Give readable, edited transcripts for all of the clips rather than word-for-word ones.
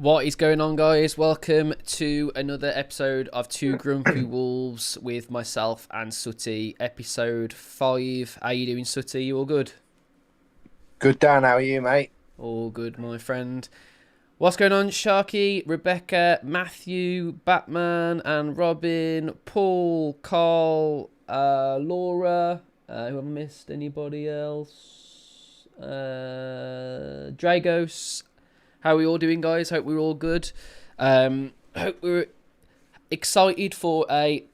What is going on, guys? Welcome to another episode of Two Grumpy Wolves with myself and Sutty. Episode 5. How you doing, Sutty? You all good? Good, Dan. How are you, mate? All good, my friend. What's going on, Sharky, Rebecca, Matthew, Batman, and Robin, Paul, Carl, Laura. Who have I missed? Anybody else? Dragos. How are we all doing, guys? Hope we're all good. Hope we're excited for a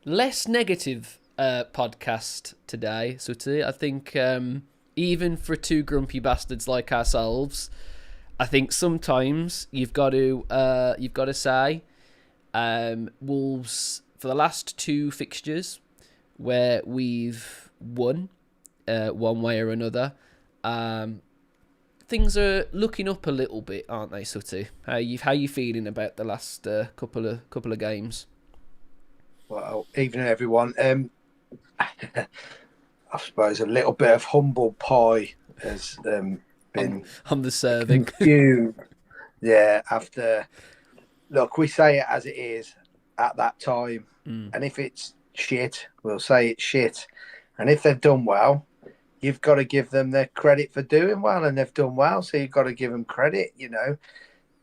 less negative podcast today, Sutty. I think even for two grumpy bastards like ourselves, I think sometimes you've got to say Wolves, for the last two fixtures where we've won one way or another, things are looking up a little bit, aren't they, Sutty? How you feeling about the last couple of games? Well, evening, everyone. I suppose a little bit of humble pie has been I'm the serving. consumed. Yeah, look, we say it as it is at that time, and if it's shit, we'll say it's shit. And if they've done well, you've got to give them their credit for doing well, and they've done well, so you've got to give them credit. You know,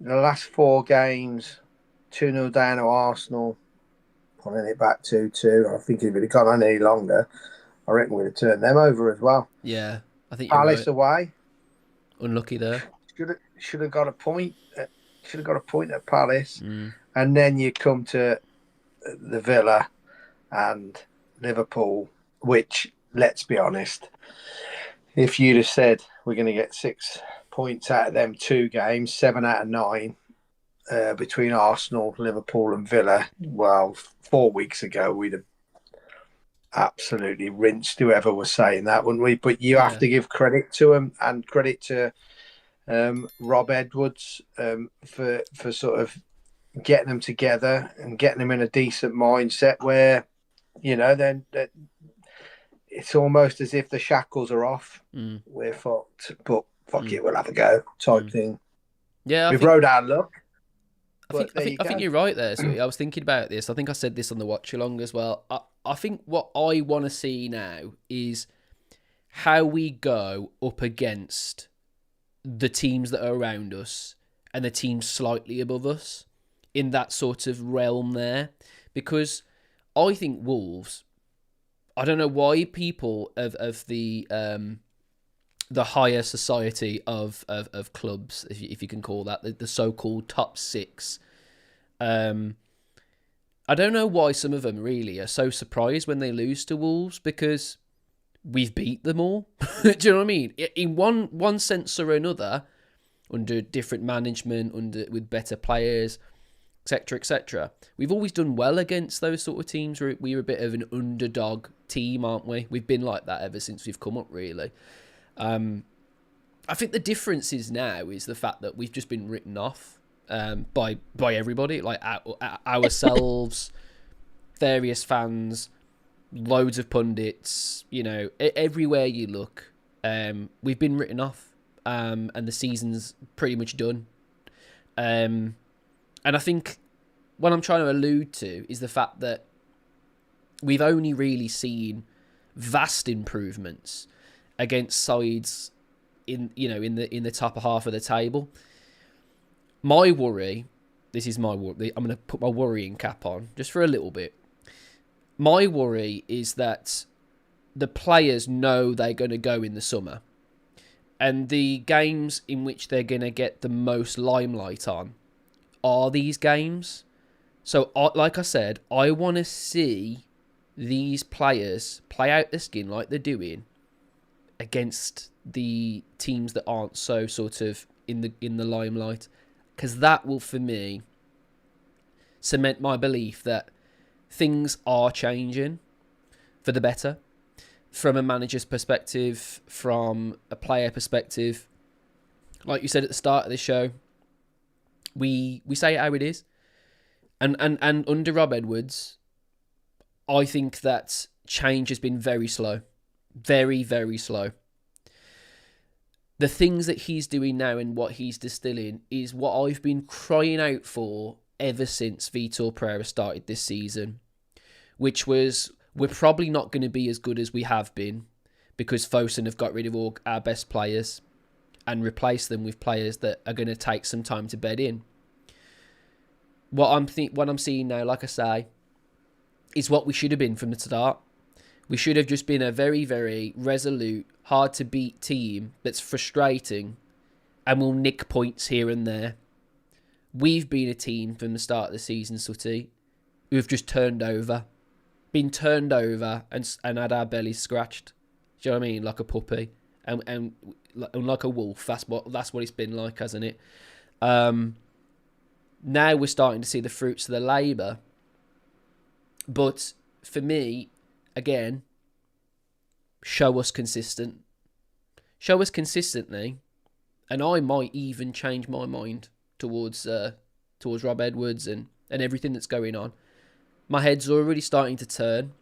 in the last 4 games, 2-0 down to Arsenal, pulling it back 2-2. I think if it had gone on any longer, I reckon we'd have turned them over as well. Yeah, I think you're Palace right. away, Unlucky there. should have got a point. Should have got a point at Palace, and then you come to the Villa and Liverpool, which, let's be honest, if you'd have said we're going to get 6 points out of them 2 games, 7 out of 9 between Arsenal, Liverpool, and Villa, well, 4 weeks ago, we'd have absolutely rinsed whoever was saying that, wouldn't we? But you have to give credit to them, and credit to Rob Edwards for sort of getting them together and getting them in a decent mindset where, you know, then it's almost as if the shackles are off. We're fucked, but fuck it, we'll have a go type thing. Yeah, We've rode our luck. I think you're right there. So I was thinking about this. I think I said this on the watch along as well. I think what I want to see now is how we go up against the teams that are around us and the teams slightly above us in that sort of realm there. Because I think Wolves, I don't know why people of the higher society of clubs, if you can call that, the so-called top 6. I don't know why some of them really are so surprised when they lose to Wolves, because we've beat them all. Do you know what I mean? In one sense or another, under different management, with better players, etc., etc. We've always done well against those sort of teams. We're a bit of an underdog team, aren't we? We've been like that ever since we've come up, really. I think the difference is now is the fact that we've just been written off by everybody, like ourselves, various fans, loads of pundits. You know, everywhere you look, we've been written off, and the season's pretty much done. And I think what I'm trying to allude to is the fact that we've only really seen vast improvements against sides in the top half of the table. My worry, this is my worry, I'm going to put my worrying cap on just for a little bit. My worry is that the players know they're going to go in the summer, and the games in which they're going to get the most limelight on are these games. So, like I said, I want to see these players play out their skin like they're doing against the teams that aren't so sort of in the limelight, because that will, for me, cement my belief that things are changing for the better, from a manager's perspective, from a player perspective. Like you said at the start of the show, we say it how it is, and under Rob Edwards, I think that change has been very slow, very, very slow. the things that he's doing now and what he's distilling is what I've been crying out for ever since Vitor Pereira started this season, which was we're probably not going to be as good as we have been because Fosun have got rid of all our best players and replaced them with players that are going to take some time to bed in. What I'm seeing now, like I say, is what we should have been from the start. We should have just been a very, very resolute, hard-to-beat team that's frustrating and will nick points here and there. We've been a team from the start of the season, Sutty, who've just turned over. Been turned over and had our bellies scratched. Do you know what I mean? Like a puppy. And like a wolf. That's what it's been like, hasn't it? Now we're starting to see the fruits of the labour. But for me, again, show us consistently, and I might even change my mind towards Rob Edwards and everything that's going on. My head's already starting to turn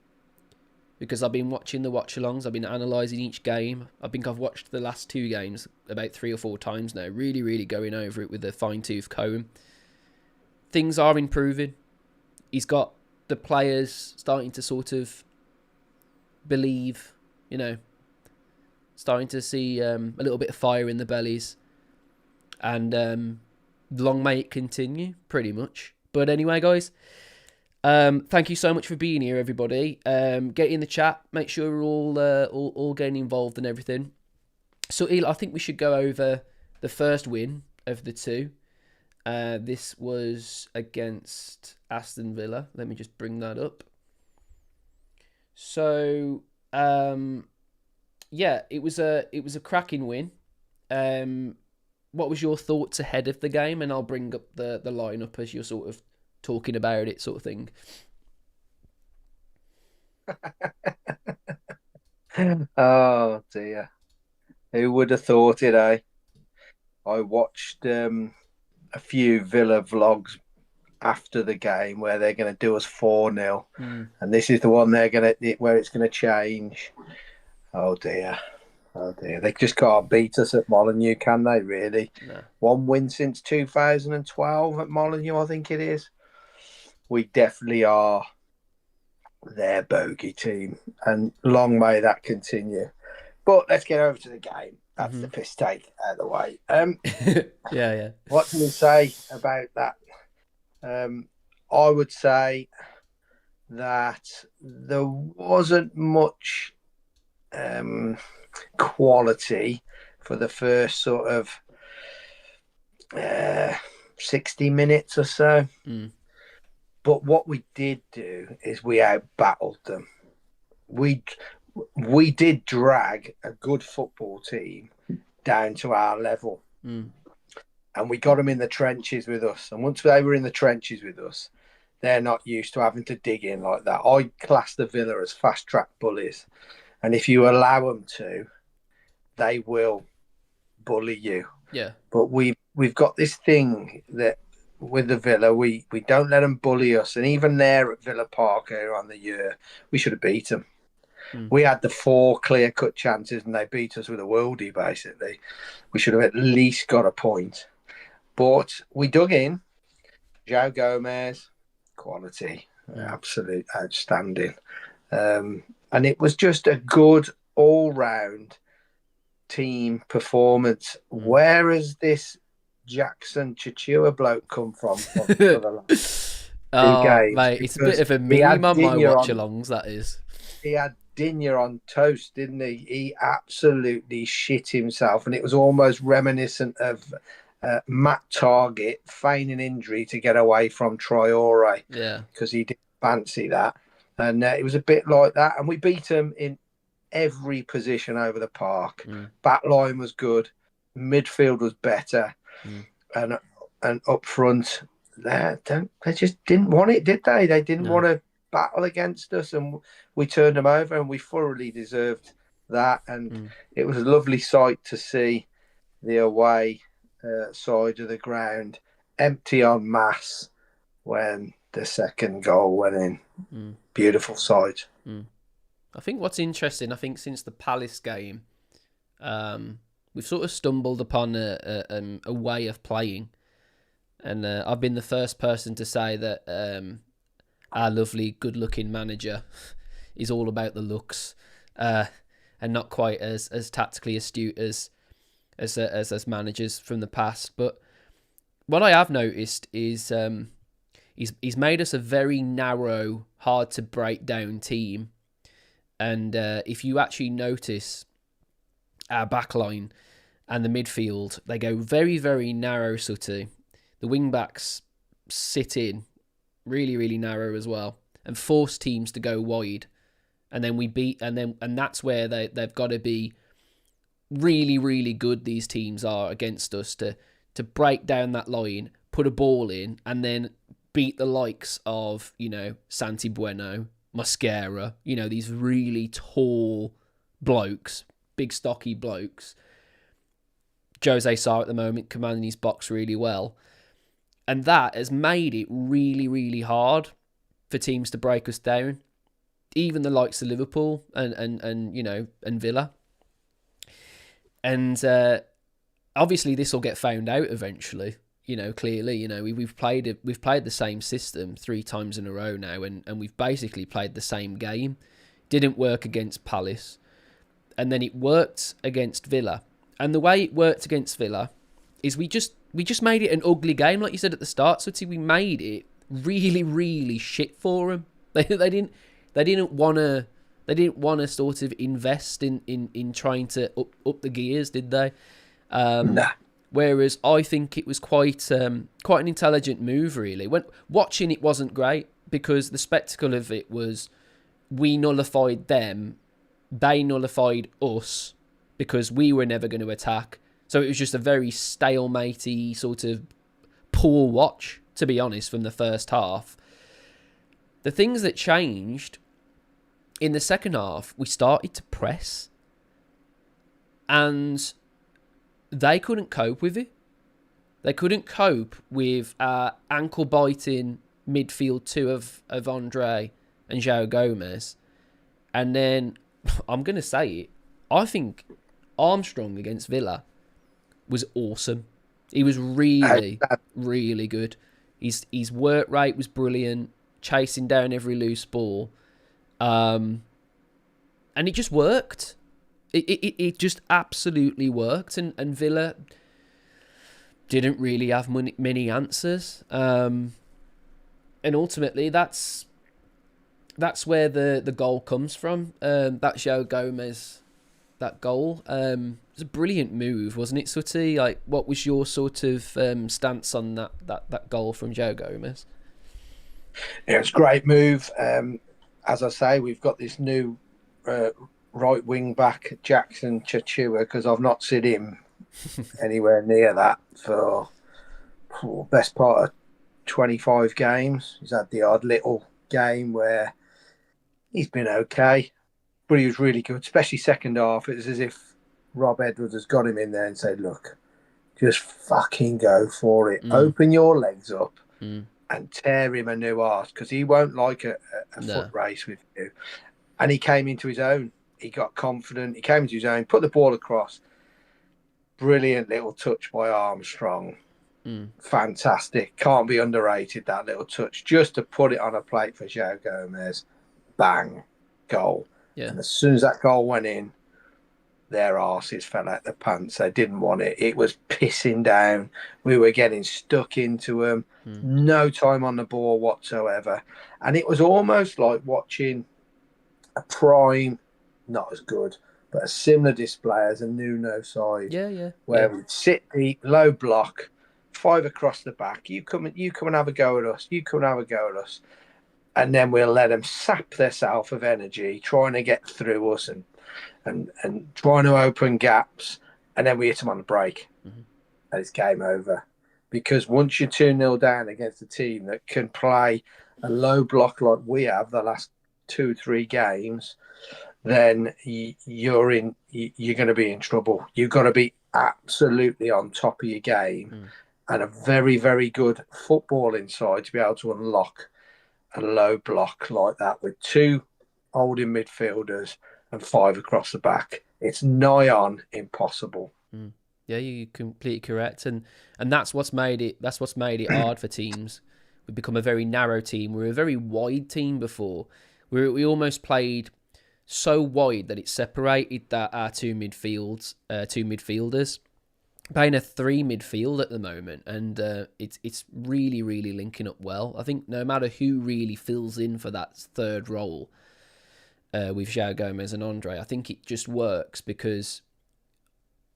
because I've been watching the watch-alongs. I've been analysing each game. I think I've watched the last 2 games about 3 or 4 times now, really, really going over it with a fine-tooth comb. Things are improving. He's got the players starting to sort of believe, starting to see a little bit of fire in the bellies. And long may it continue, pretty much. But anyway, guys, thank you so much for being here, everybody. Get in the chat. Make sure we're all getting involved and everything. So, I think we should go over the first win of the 2. This was against Aston Villa. Let me just bring that up. So, it was a cracking win. What was your thoughts ahead of the game? And I'll bring up the lineup as you're sort of talking about it, sort of thing. Oh dear, who would have thought it, eh? I watched a few Villa vlogs after the game where they're going to do us 4-0, and this is the one where it's going to change. Oh dear, they just can't beat us at Molineux, can they? Really? No. 1 win since 2012 at Molineux, I think it is. We definitely are their bogey team, and long may that continue. But let's get over to the game. That's the piss take out of the way. Yeah. What can we say about that? I would say that there wasn't much quality for the first sort of 60 minutes or so. But what we did do is we out-battled them. We did drag a good football team down to our level. And we got them in the trenches with us. And once they were in the trenches with us, they're not used to having to dig in like that. I class the Villa as fast-track bullies. And if you allow them to, they will bully you. Yeah. But we've got this thing that with the Villa, we don't let them bully us. And even there at Villa Park earlier on the year, we should have beat them. We had the 4 clear-cut chances and they beat us with a worldie, basically. We should have at least got a point. But we dug in. João Gomez, quality, absolute outstanding. And it was just a good all-round team performance. Where has this Jackson Chichua bloke come from for the last 2 games? Mate, it's a bit of a meme on my watch-alongs, that is. He had Digne on toast, didn't he? He absolutely shit himself, and it was almost reminiscent of Matt Targett feigning injury to get away from Traore. Yeah, because he didn't fancy that, and it was a bit like that. And we beat him in every position over the park. Back line was good, midfield was better, and up front, they just didn't want it, did they? They didn't want to battle against us, and we turned them over, and we thoroughly deserved that. And it was a lovely sight to see the away side of the ground empty en masse when the second goal went in. Beautiful sight. I think what's interesting, since the Palace game, we've sort of stumbled upon a way of playing, and I've been the first person to say that our lovely, good-looking manager is all about the looks, and not quite as tactically astute as managers from the past. But what I have noticed is he's made us a very narrow, hard to break down team. And if you actually notice our backline and the midfield, they go very, very narrow, Sutty. The wing backs sit in really, really narrow as well, and force teams to go wide. And then we beat, and that's where they've got to be really, really good. These teams are against us to break down that line, put a ball in, and then beat the likes of, Santi Bueno, Mosquera, these really tall blokes, big stocky blokes. Jose Sarr at the moment commanding his box really well. And that has made it really, really hard for teams to break us down. Even the likes of Liverpool and Villa. And obviously this will get found out eventually. Clearly, we've played the same system 3 times in a row now, and we've basically played the same game. Didn't work against Palace, and then it worked against Villa. And the way it worked against Villa is we just made it an ugly game, like you said at the start. So we made it really, really shit for them. They didn't want to sort of invest in trying to up the gears, did they? Nah. Whereas I think it was quite an intelligent move, really. When watching it wasn't great, because the spectacle of it was we nullified them, they nullified us, because we were never going to attack. So it was just a very stalematey sort of poor watch, to be honest, from the first half. The things that changed in the second half, we started to press, and they couldn't cope with it. They couldn't cope with our ankle-biting midfield 2 of Andre and João Gomez. And then, I'm going to say it, I think Armstrong against Villa was awesome. He was really, really good. His work rate was brilliant, chasing down every loose ball. And it just worked. It just absolutely worked, and Villa didn't really have many answers. And ultimately, that's where the goal comes from. That João Gomez, that goal. It was a brilliant move, wasn't it, Sutty? Like, what was your sort of stance on that goal from João Gomez? Yeah, it's a great move. As I say, we've got this new right wing back, Jackson Chachua, because I've not seen him anywhere near that for best part of 25 games. He's had the odd little game where he's been okay, but he was really good, especially second half. It was as if Rob Edwards has got him in there and said, look, just fucking go for it. Open your legs up and tear him a new arse, because he won't like a foot race with you. And he came into his own. He got confident. He came into his own, put the ball across. Brilliant little touch by Armstrong. Fantastic. Can't be underrated, that little touch. Just to put it on a plate for João Gomez. Bang. Goal. Yeah. And as soon as that goal went in, their arses fell out the pants. They didn't want it. It was pissing down. We were getting stuck into them. No time on the ball whatsoever. And it was almost like watching a prime, not as good, but a similar display as a Nuno side. Yeah. Where we'd sit deep, low block, 5 across the back. You come and have a go at us. You come and have a go at us. And then we'll let them sap themselves of energy, trying to get through us and trying to open gaps. And then we hit them on the break. And it's game over. Because once you're 2-0 down against a team that can play a low block like we have the last 2-3 games, then you're going to be in trouble. You've got to be absolutely on top of your game and a very, very good footballing side to be able to unlock a low block like that with 2 holding midfielders and 5 across the back. It's nigh on impossible. Yeah, you're completely correct, and that's what's made it. That's what's made it hard for teams. We've become a very narrow team. We were a very wide team before. We almost played so wide that it separated our two midfielders. Playing a 3 midfield at the moment, and it's really linking up well. I think no matter who really fills in for that third role with João Gomez and Andre, I think it just works because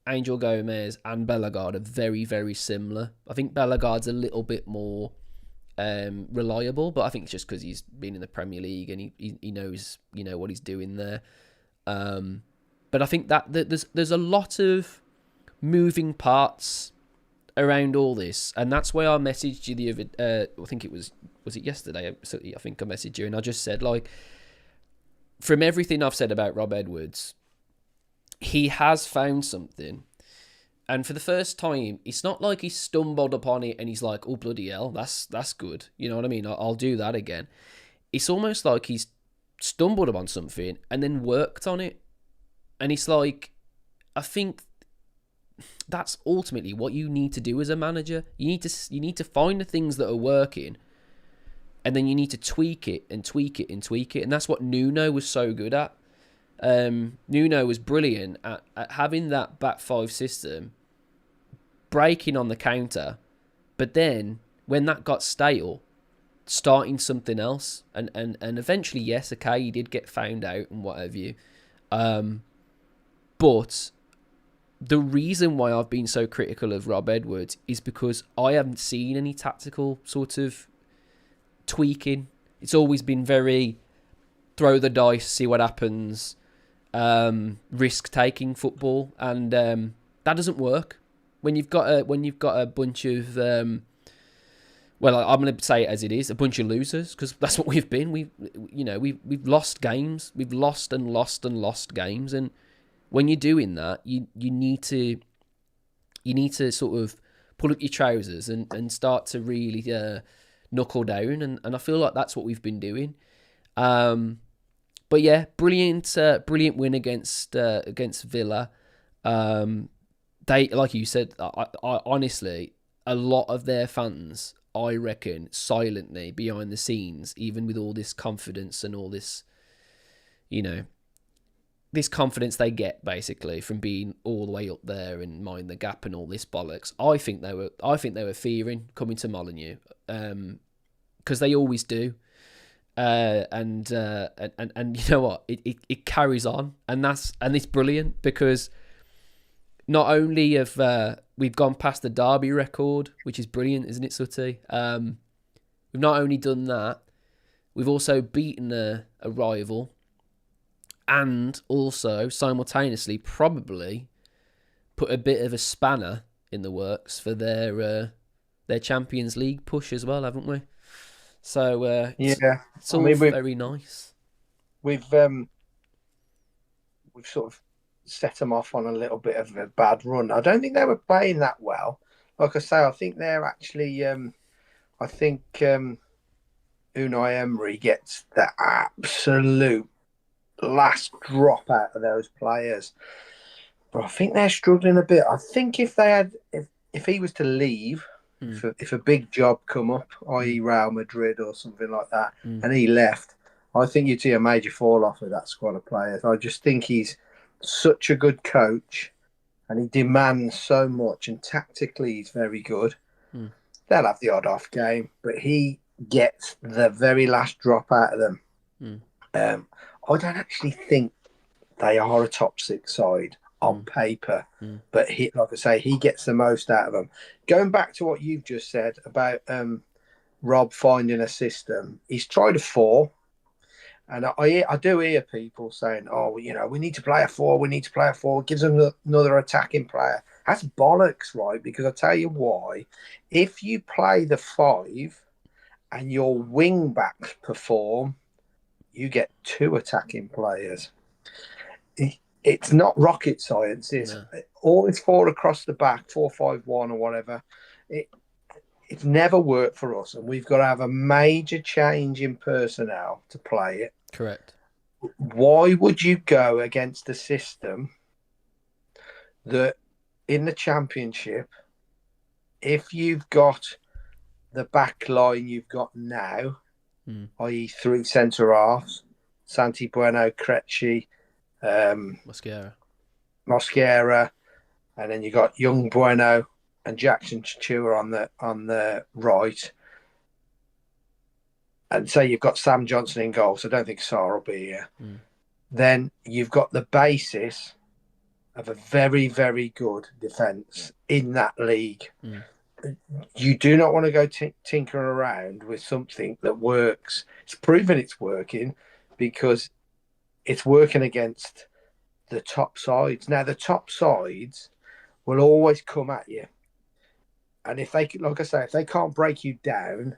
Angel Gomez and Bellegarde are very similar. I think Bellegarde's a little bit more reliable, but I think it's just because he's been in the Premier League and he knows what he's doing there. But I think that there's a lot of moving parts around all this, and that's why I messaged you the other. I think it was it yesterday? I think I messaged you, and I just said, like, from everything I've said about Rob Edwards, he has found something. And for the first time, it's not like he stumbled upon it and he's like, oh, bloody hell, that's good. You know what I mean? I'll do that again. It's almost like he's stumbled upon something and then worked on it. And it's like, I think that's ultimately what you need to do as a manager. You need to find the things that are working, and then you need to tweak it and tweak it and tweak it. And that's what Nuno was so good at. Nuno was brilliant at having that back five system, breaking on the counter, but then when that got stale, starting something else, and eventually, yes, okay, he did get found out and what have you, but the reason why I've been so critical of Rob Edwards is because I haven't seen any tactical sort of tweaking. It's always been very throw the dice, see what happens, risk-taking football, and that doesn't work when you've got a bunch of well, I'm going to say it as it is, a bunch of losers, because that's what we've been. We've lost games, we've lost games, and when you're doing that, you need to sort of pull up your trousers and start to really knuckle down, and I feel like that's what we've been doing. But yeah, brilliant win against Villa. They, like you said, I honestly, a lot of their fans, I reckon, silently behind the scenes, even with all this confidence and all this, this confidence they get basically from being all the way up there and mind the gap and all this bollocks. I think they were fearing coming to Molineux, because they always do. And you know what? It carries on, and it's brilliant, because not only have we've gone past the derby record, which is brilliant, isn't it, Sutty? We've not only done that, we've also beaten a rival, and also simultaneously probably put a bit of a spanner in the works for their Champions League push as well, haven't we? So it's all very nice. We've sort of set them off on a little bit of a bad run. I don't think they were playing that well. Like I say, I think they're actually. I think Unai Emery gets the absolute last drop out of those players, but I think they're struggling a bit. I think if he was to leave. If a big job come up, i.e. Real Madrid or something like that, and he left, I think you'd see a major fall off with that squad of players. I just think he's such a good coach, and he demands so much, and tactically he's very good. They'll have the odd off game, but he gets the very last drop out of them. I don't actually think they are a top six side on paper, but like I say, he gets the most out of them. Going back to what you've just said about Rob finding a system, he's tried a 4, and I do hear people saying, "Oh, we need to play a 4. We need to play a 4. Gives them another attacking player." That's bollocks, right? Because I tell you why. If you play the 5 and your wing backs perform, you get 2 attacking players. It's not rocket science. It's always 4 across the back, 4-5-1 or whatever. It's never worked for us, and we've got to have a major change in personnel to play it. Correct. Why would you go against a system that in the Championship, if you've got the back line you've got now, i.e. 3 centre-halves, Santi Bueno, Krejci, Mosquera, and then you got young Bueno and Jackson Chua on the right. And say you've got Sam Johnson in goal, so I don't think Sarr will be here. Then you've got the basis of a very, very good defence in that league. You do not want to go tinkering around with something that works. It's proven it's working because it's working against the top sides. Now, the top sides will always come at you. And if they, like I say, if they can't break you down,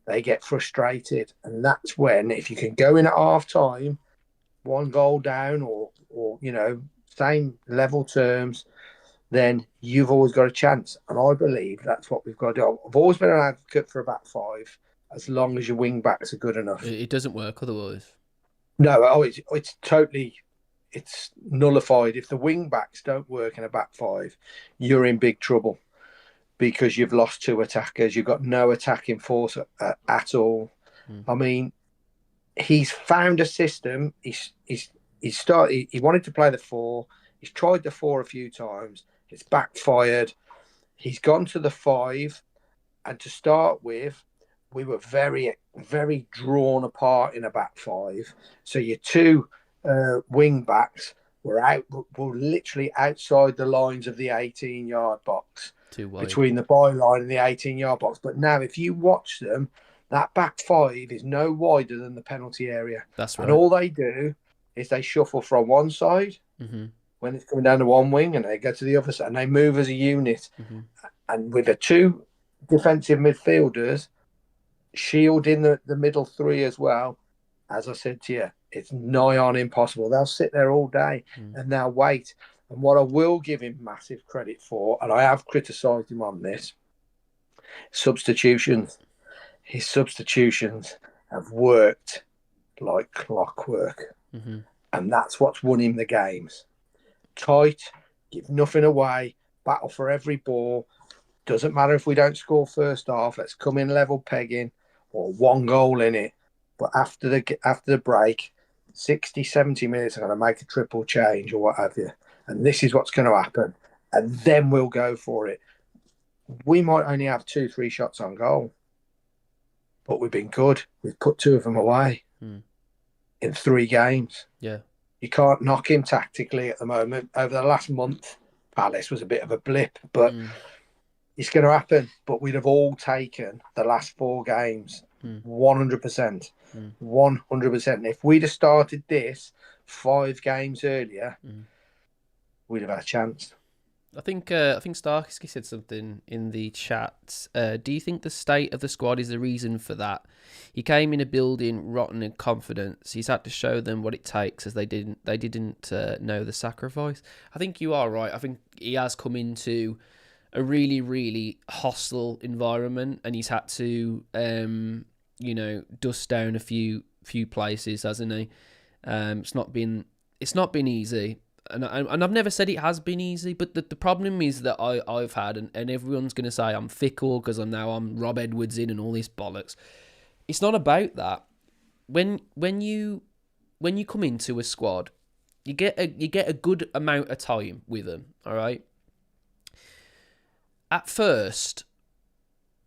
they get frustrated. And that's when, if you can go in at half time, 1 goal down or same level terms, then you've always got a chance. And I believe that's what we've got to do. I've always been an advocate for a back 5 as long as your wing backs are good enough. It doesn't work otherwise. No, it's nullified. If the wing backs don't work in a back 5, you're in big trouble because you've lost 2 attackers. You've got no attacking force at all. I mean, he's found a system. He wanted to play the 4. He's tried the 4 a few times. It's backfired. He's gone to the 5. And to start with, we were very, very drawn apart in a back 5. So your 2 wing backs were literally outside the lines of the 18-yard box. Too wide. Between the byline and the 18-yard box. But now, if you watch them, that back 5 is no wider than the penalty area. That's right. And all they do is they shuffle from one side when it's coming down to one wing, and they go to the other side, and they move as a unit. And with the 2 defensive midfielders shielding the middle 3 as well, as I said to you, it's nigh on impossible. They'll sit there all day and they'll wait. And what I will give him massive credit for, and I have criticised him on this, substitutions. His substitutions have worked like clockwork. And that's what's won him the games. Tight, give nothing away, battle for every ball. Doesn't matter if we don't score first half, let's come in level pegging or 1 goal in it. But after the break, 60, 70 minutes, I'm going to make a triple change or what have you. And this is what's going to happen. And then we'll go for it. We might only have 2-3 shots on goal. But we've been good. We've put 2 of them away in 3 games. Yeah. You can't knock him tactically at the moment. Over the last month, Palace was a bit of a blip, but it's going to happen. But we'd have all taken the last 4 games 100%. 100%. And if we'd have started this 5 games earlier, we'd have had a chance. I think Starkey said something in the chat. Do you think the state of the squad is the reason for that? He came in a building rotten in confidence. He's had to show them what it takes, as they didn't know the sacrifice. I think you are right. I think he has come into a really, really hostile environment, and he's had to dust down a few places, hasn't he? It's not been easy. And I've never said it has been easy, but the problem is that I've had, and everyone's going to say I'm fickle because I'm Rob Edwards in and all this bollocks. It's not about that. When you come into a squad, you get a good amount of time with them. All right. At first,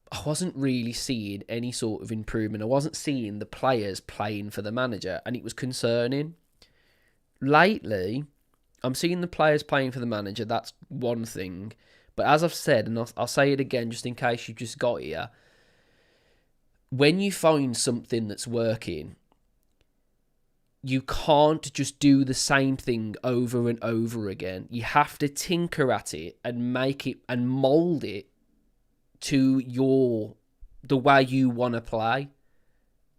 I wasn't really seeing any sort of improvement. I wasn't seeing the players playing for the manager, and it was concerning. Lately, I'm seeing the players playing for the manager. That's one thing. But as I've said, and I'll say it again just in case you've just got here, when you find something that's working, you can't just do the same thing over and over again. You have to tinker at it and make it and mould it to the way you want to play.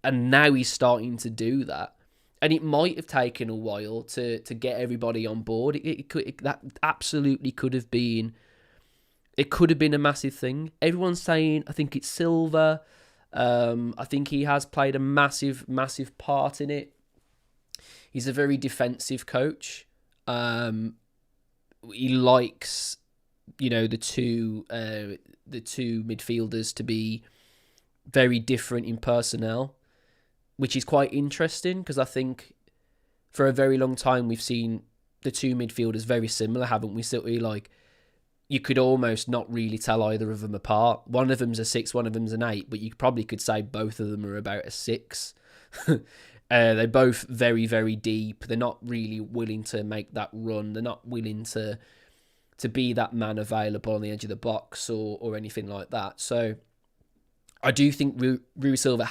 And now he's starting to do that. And it might have taken a while to get everybody on board. That absolutely could have been. It could have been a massive thing. Everyone's saying, I think it's Silva. I think he has played a massive, massive part in it. He's a very defensive coach. He likes the two midfielders to be very different in personnel, which is quite interesting because I think for a very long time we've seen the two midfielders very similar, haven't we? So you could almost not really tell either of them apart. One of them's a 6, one of them's an 8, but you probably could say both of them are about a 6. They're both very, very deep. They're not really willing to make that run. They're not willing to be that man available on the edge of the box or anything like that. So I do think Rui Silva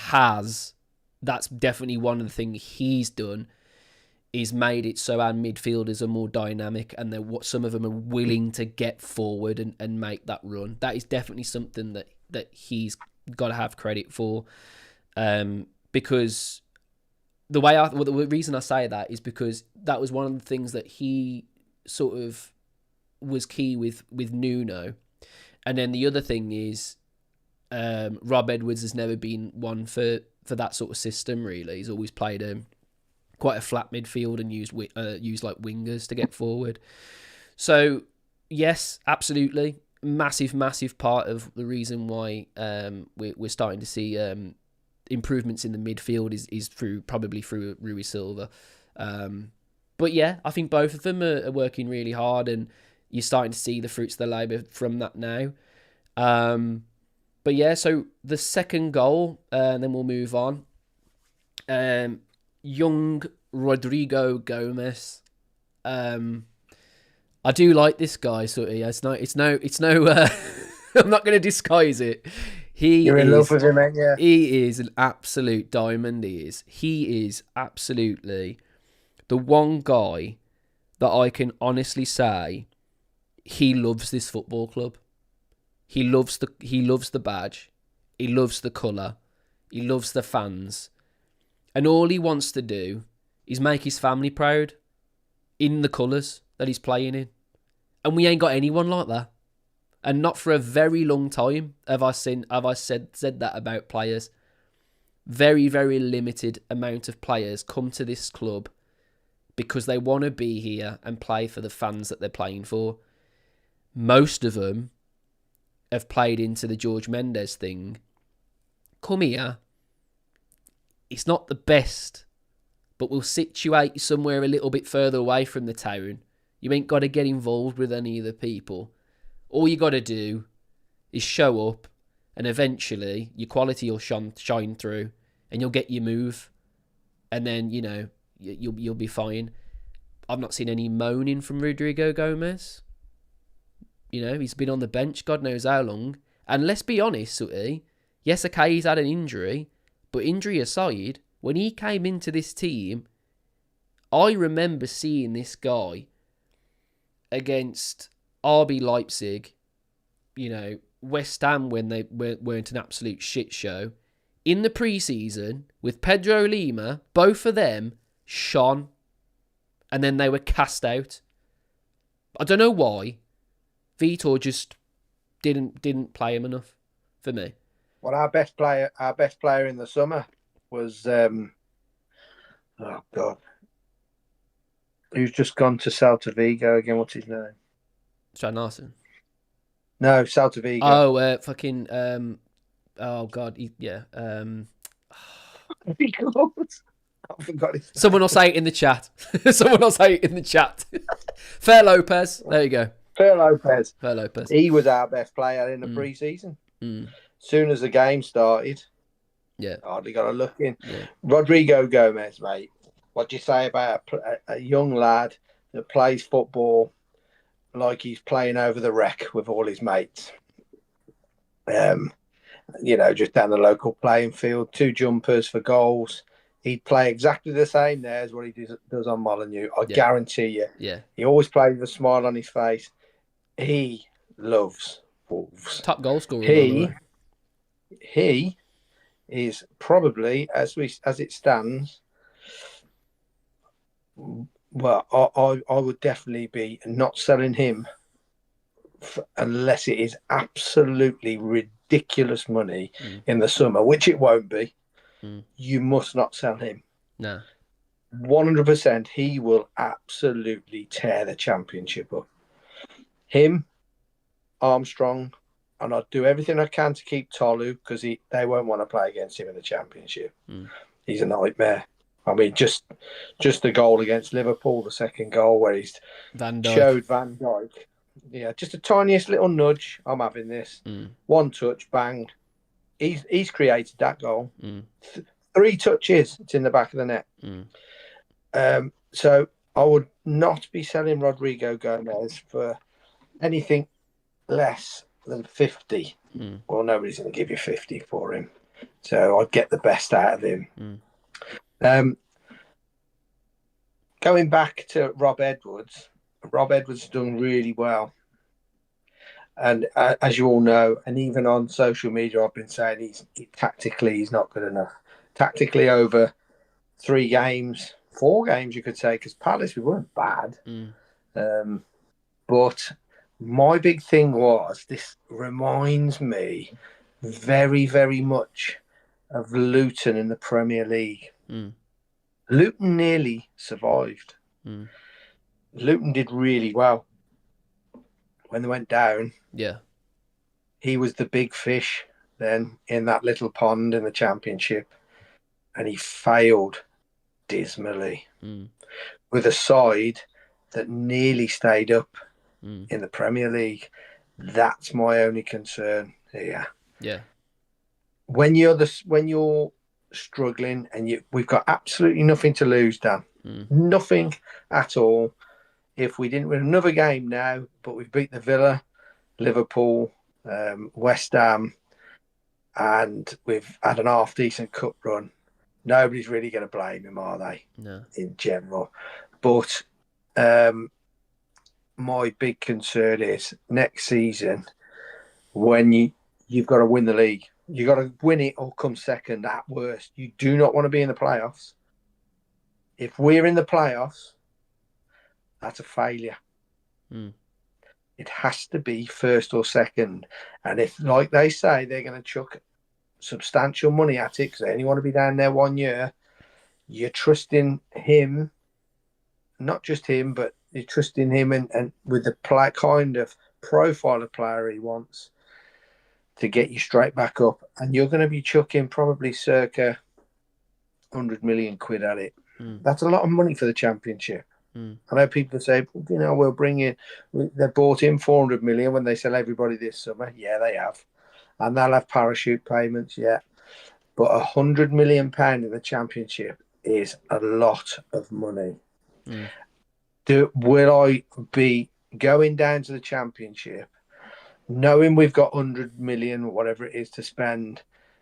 that's definitely one of the things he's done, is made it so our midfielders are more dynamic and some of them are willing to get forward and make that run. That is definitely something that he's got to have credit for. Because the reason I say that is because that was one of the things that he sort of was key with Nuno. And then the other thing is Rob Edwards has never been one for that sort of system, really. He's always played quite a flat midfield and used like wingers to get forward. So yes, absolutely, massive part of the reason why we're starting to see improvements in the midfield is probably through Rui Silva. But yeah, I think both of them are working really hard, and you're starting to see the fruits of their labour from that now. But yeah, so the second goal, and then we'll move on. Young Rodrigo Gomez. I do like this guy, Sutty. It's no. I'm not going to disguise it. You're in love with him, ain't you? He is an absolute diamond. He is absolutely the one guy that I can honestly say he loves this football club. He loves the badge. He loves the colour. He loves the fans. And all he wants to do is make his family proud in the colours that he's playing in. And we ain't got anyone like that. And not for a very long time have I said that about players. Very, very limited amount of players come to this club because they want to be here and play for the fans that they're playing for. Most of them have played into the George Mendes thing. Come here. It's not the best, but we'll situate you somewhere a little bit further away from the town. You ain't got to get involved with any of the people. All you got to do is show up, and eventually your quality will shine through, and you'll get your move, and then you'll be fine. I've not seen any moaning from Rodrigo Gomez. He's been on the bench God knows how long, and let's be honest, Sutty. Yes, okay, he's had an injury, but injury aside, when he came into this team, I remember seeing this guy against RB Leipzig, West Ham when they weren't an absolute shit show. In the pre-season, with Pedro Lima, both of them shone, and then they were cast out. I don't know why. Vitor just didn't play him enough for me. Well, our best player in the summer was oh God, who's just gone to Celta Vigo again? What's his name? Strad Larson. No, Celta Vigo. Oh, fucking. Oh God, I forgot his name. Someone will say it in the chat. Fer Lopez. There you go. Fer Lopez. He was our best player in the pre-season. Soon as the game started, hardly got a look in. Yeah. Rodrigo Gomez, mate. What do you say about a young lad that plays football like he's playing over the wreck with all his mates? Just down the local playing field, 2 jumpers for goals. He'd play exactly the same there as what he does on Molineux. I guarantee you. Yeah. He always plays with a smile on his face. He loves Wolves. Top goal scorer. He is probably, as it stands, well, I would definitely be not selling him unless it is absolutely ridiculous money in the summer, which it won't be. You must not sell him. No. 100%, he will absolutely tear the Championship up. Him, Armstrong, and I'd do everything I can to keep Tolu because they won't want to play against him in the Championship. He's a nightmare. I mean, just the goal against Liverpool, the second goal where he's showed Van Dijk. Yeah, just the tiniest little nudge. I'm having this. One touch, bang. He's created that goal. 3 touches, it's in the back of the net. So I would not be selling Rodrigo Gomez for anything less than 50. Well, nobody's going to give you 50 for him. So I'd get the best out of him. Going back to Rob Edwards has done really well. And as you all know, and even on social media, I've been saying tactically he's not good enough. Tactically over 4 games, you could say, because Palace, we weren't bad. But my big thing was, this reminds me very, very much of Luton in the Premier League. Luton nearly survived. Luton did really well. When they went down, he was the big fish then in that little pond in the Championship, and he failed dismally with a side that nearly stayed up in the Premier League. That's my only concern here. When you're struggling and we've got absolutely nothing to lose, Dan, nothing at all. If we didn't win another game now, but we've beat the Villa, Liverpool, West Ham, and we've had an half-decent cup run, nobody's really going to blame him, are they? No. In general. But my big concern is next season, when you've got to win the league, you've got to win it or come second at worst. You do not want to be in the playoffs. If we're in the playoffs, that's a failure. It has to be first or second. And if, like they say, they're going to chuck substantial money at it because they only want to be down there 1 year, you're trusting him, not just him, but you're trusting him and with the kind of profile of player he wants to get you straight back up. And you're going to be chucking probably circa 100 million quid at it. That's a lot of money for the Championship. I know people say, we'll bring in, they bought in 400 million when they sell everybody this summer. Yeah, they have. And they'll have parachute payments, yeah. But £100 million in the Championship is a lot of money. Will I be going down to the Championship, knowing we've got 100 million or whatever it is to spend,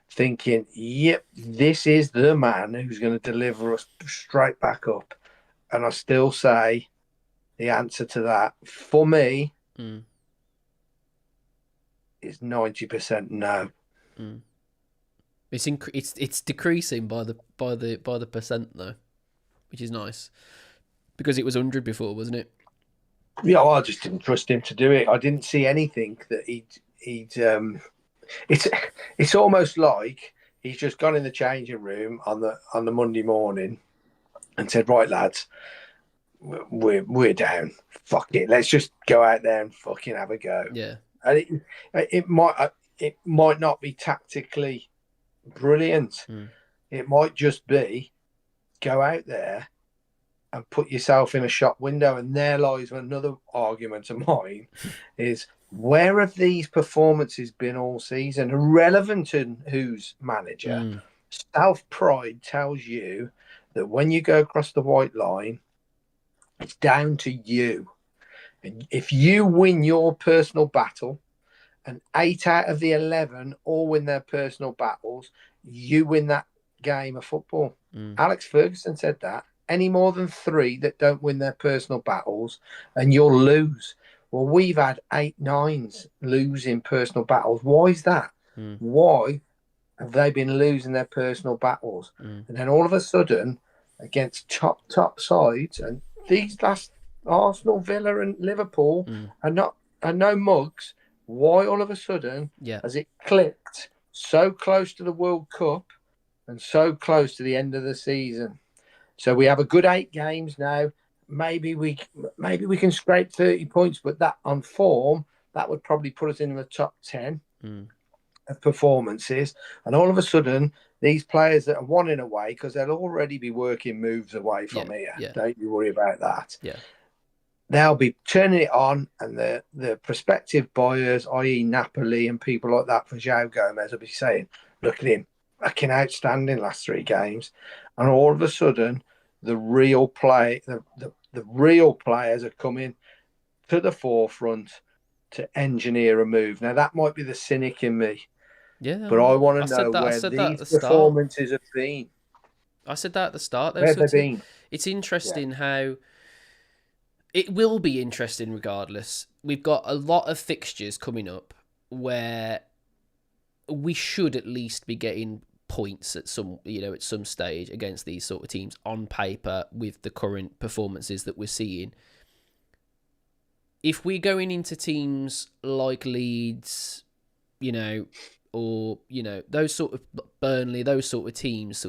thinking, yep, this is the man who's going to deliver us straight back up? And I still say the answer to that, for me, is 90% no. It's decreasing by the percent though, which is nice, because it was 100 before, wasn't it? Yeah, I just didn't trust him to do it. I didn't see anything that he'd. It's almost like he's just gone in the changing room on the Monday morning and said, "Right, lads, we're down. Fuck it. Let's just go out there and fucking have a go." Yeah, and it might not be tactically brilliant. It might just be go out there and put yourself in a shop window. And there lies another argument of mine: is where have these performances been all season? Irrelevant to who's manager. Self-pride tells you that when you go across the white line, it's down to you. And if you win your personal battle, and 8 out of the 11 all win their personal battles, you win that game of football. Alex Ferguson said that. Any more than 3 that don't win their personal battles, and you'll lose. Well, we've had 8-9s losing personal battles. Why is that? Why have they been losing their personal battles? And then all of a sudden, against top sides, and these last Arsenal, Villa, and Liverpool are no mugs. Why all of a sudden has it clicked so close to the World Cup and so close to the end of the season? So we have a good 8 games now. Maybe we can scrape 30 points, but that on form, that would probably put us in the top 10 of performances. And all of a sudden, these players that are wanting away, because they'll already be working moves away from here. Yeah. Don't you worry about that. Yeah. They'll be turning it on, and the prospective buyers, i.e. Napoli and people like that for João Gomez, will be saying, look at him, fucking outstanding last 3 games. And all of a sudden, the real real players are coming to the forefront to engineer a move. Now, that might be the cynic in me. Yeah, but I want to know where these performances have been. I said that at the start. Where have they been? It's interesting how... It will be interesting regardless. We've got a lot of fixtures coming up where we should at least be getting points at some stage against these sort of teams on paper with the current performances that we're seeing. If we're going into teams like Leeds, or, those sort of Burnley, those sort of teams,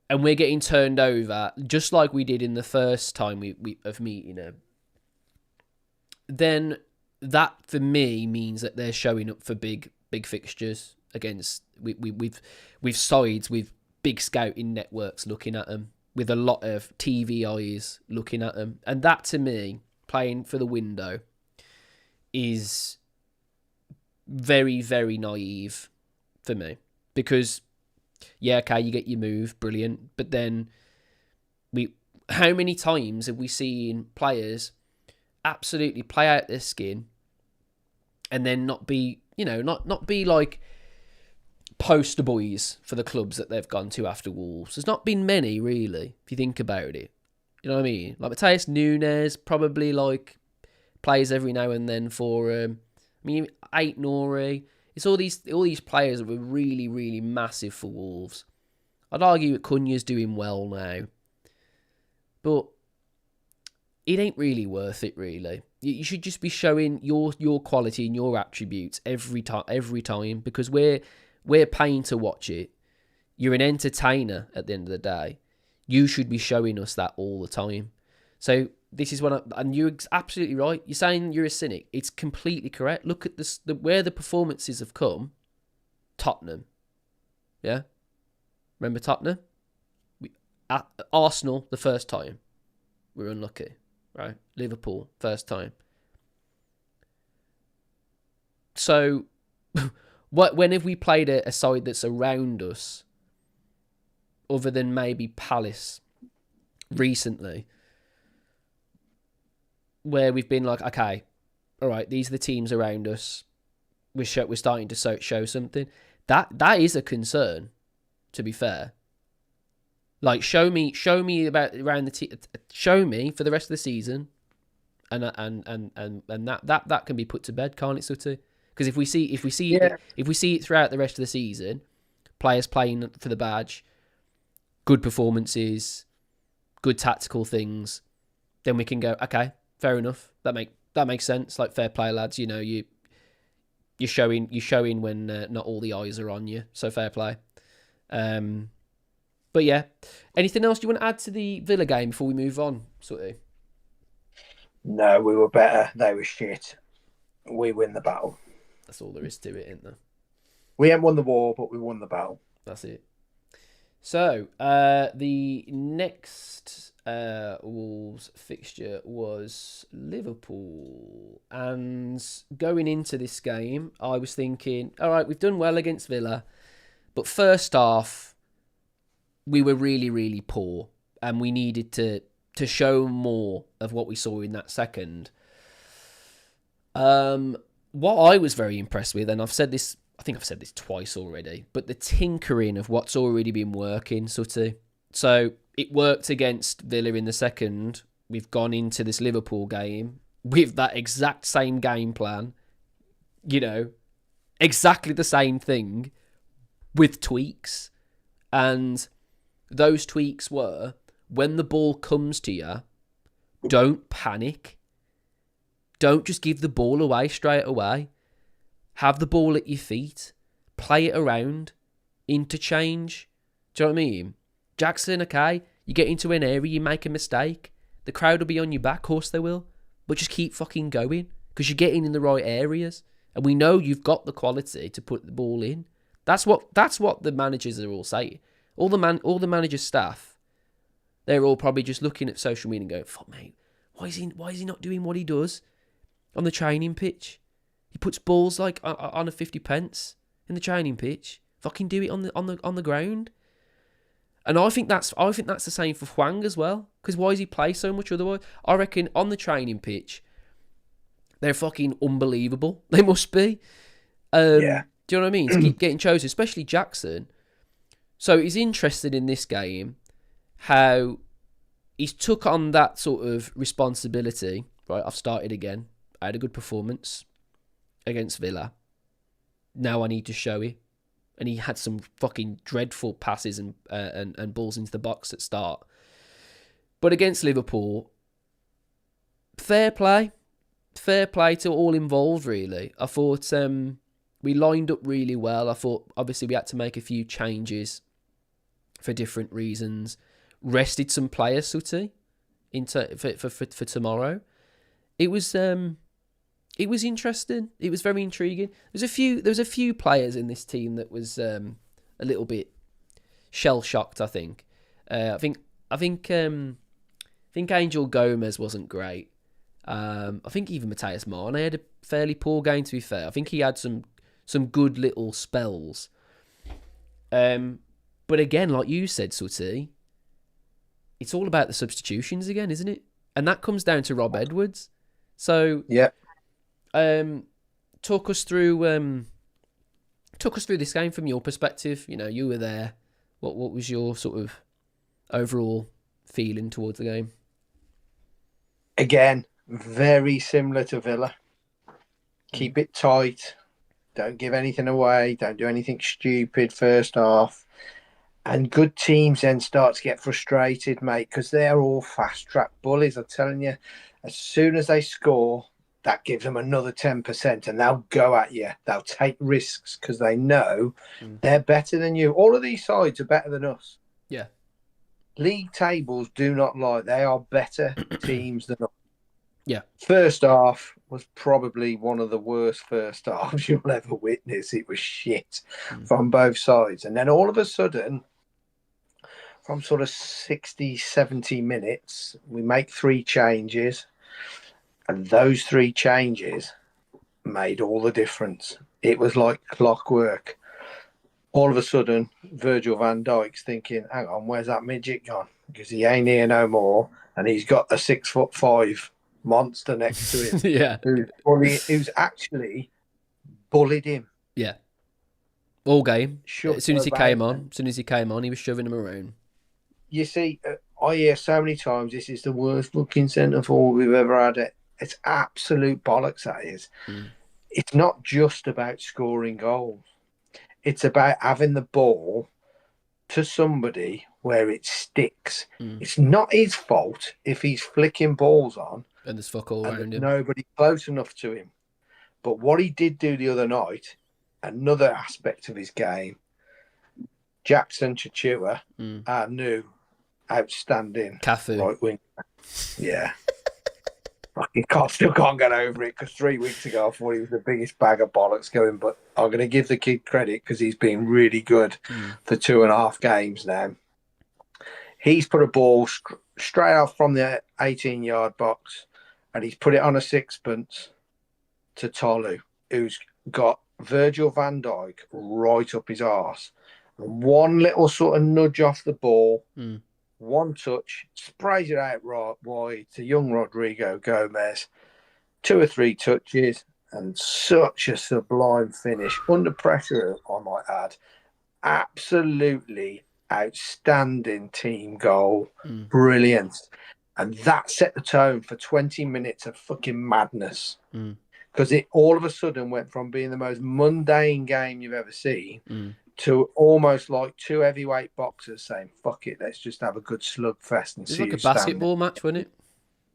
and we're getting turned over, just like we did in the first time of meeting them, then that, for me, means that they're showing up for big fixtures against... We've sides with big scouting networks looking at them, with a lot of TV eyes looking at them. And that, to me, playing for the window, is very, very naive for me. Because... yeah, okay, you get your move, brilliant. But then, how many times have we seen players absolutely play out their skin, and then not be like poster boys for the clubs that they've gone to after Wolves? There's not been many, really, if you think about it. You know what I mean? Like Matheus Nunes probably like plays every now and then for Ait Nouri. It's all these players that were really, really massive for Wolves. I'd argue that Cunha's doing well now. But it ain't really worth it, really. You should just be showing your quality and your attributes every time, because we're paying to watch it. You're an entertainer at the end of the day. You should be showing us that all the time. So this is and you're absolutely right. You're saying you're a cynic. It's completely correct. Look at where the performances have come. Tottenham. Yeah? Remember Tottenham? At Arsenal, the first time. We were unlucky. Right? Liverpool, first time. So, when have we played a side that's around us, other than maybe Palace recently, where we've been like, okay, all right, these are the teams around us. We're starting to show something. That is a concern, to be fair. Like, show me about around the show me for the rest of the season, and that can be put to bed, can't it, Sutty? Because if we see it throughout the rest of the season, players playing for the badge, good performances, good tactical things, then we can go, okay, fair enough. That makes sense. Like, fair play, lads. You're showing when not all the eyes are on you. So fair play. But yeah, anything else you want to add to the Villa game before we move on, sort of? No, we were better. They were shit. We win the battle. That's all there is to it, isn't there? We haven't won the war, but we won the battle. That's it. So, the next Wolves fixture was Liverpool. And going into this game, I was thinking, all right, we've done well against Villa. But first half, we were really, really poor. And we needed to show more of what we saw in that second. What I was very impressed with, and I think I've said this twice already, but the tinkering of what's already been working, Sutty. So it worked against Villa in the second. We've gone into this Liverpool game with that exact same game plan. Exactly the same thing with tweaks. And those tweaks were, when the ball comes to you, don't panic. Don't just give the ball away straight away. Have the ball at your feet. Play it around. Interchange. Do you know what I mean? Jackson, okay, you get into an area, you make a mistake. The crowd will be on your back, of course they will. But just keep fucking going. because you're getting in the right areas, and we know you've got the quality to put the ball in. That's what the managers are all saying. All the managers' staff, they're all probably just looking at social media and going, "Fuck, mate, why is he not doing what he does on the training pitch? He puts balls like on a 50 pence in the training pitch. Fucking do it on the ground." And I think that's the same for Hwang as well. Because why does he play so much otherwise? I reckon on the training pitch, they're fucking unbelievable. They must be. Yeah. Do you know what I mean? To keep getting chosen, especially Jackson. So he's interested in this game, how he's took on that sort of responsibility. Right, I've started again. I had a good performance against Villa. Now I need to show it. And he had some fucking dreadful passes and balls into the box at start. But against Liverpool, fair play to all involved, really. I thought we lined up really well. I thought, obviously, we had to make a few changes for different reasons. Rested some players, Sutty, for tomorrow. It was interesting. It was very intriguing. There was a few players in this team that was a little bit shell shocked. I think. I think Angel Gomez wasn't great. I think even Mateus Mane had a fairly poor game. To be fair, I think he had some good little spells. But again, like you said, Sutty, it's all about the substitutions again, isn't it? And that comes down to Rob Edwards. So yeah. Talk us through this game from your perspective. You know, you were there. What was your sort of overall feeling towards the game? Again, very similar to Villa. Keep it tight. Don't give anything away. Don't do anything stupid first half. And good teams then start to get frustrated, mate, because they're all fast-track bullies. I'm telling you, as soon as they score, that gives them another 10%, and they'll go at you. They'll take risks because they know they're better than you. All of these sides are better than us. Yeah. League tables do not lie. They are better teams than us. Yeah. First half was probably one of the worst first halves you'll ever witness. It was shit from both sides. And then all of a sudden, from sort of 60, 70 minutes, we make 3 changes. And those 3 changes made all the difference. It was like clockwork. All of a sudden, Virgil van Dijk's thinking, hang on, where's that midget gone? Because he ain't here no more. And he's got a 6'5" monster next to him. Yeah. Who's actually bullied him. Yeah. All game. As soon as he came on, he was shoving him around. You see, I hear so many times this is the worst looking centre forward we've ever had. It's absolute bollocks, that is. It's not just about scoring goals. It's about having the ball to somebody where it sticks. It's not his fault if he's flicking balls on and there's fuck all around him. Nobody close enough to him. But what he did do the other night, another aspect of his game, Jackson Chichua, our new outstanding Cafu. right wing. Yeah. I still can't get over it because 3 weeks ago I thought he was the biggest bag of bollocks going, but I'm going to give the kid credit because he's been really good for 2.5 games now. He's put a ball straight off from the 18-yard box and he's put it on a sixpence to Tolu, who's got Virgil van Dijk right up his arse. And one little sort of nudge off the ball, one touch, sprays it out right wide to young Rodrigo Gomez. 2 or 3 touches and such a sublime finish. Under pressure, I might add. Absolutely outstanding team goal. Brilliant. And that set the tone for 20 minutes of fucking madness. Because it all of a sudden went from being the most mundane game you've ever seen to almost like 2 heavyweight boxers saying, fuck it, let's just have a good slugfest and see. It was like a basketball match, wasn't it?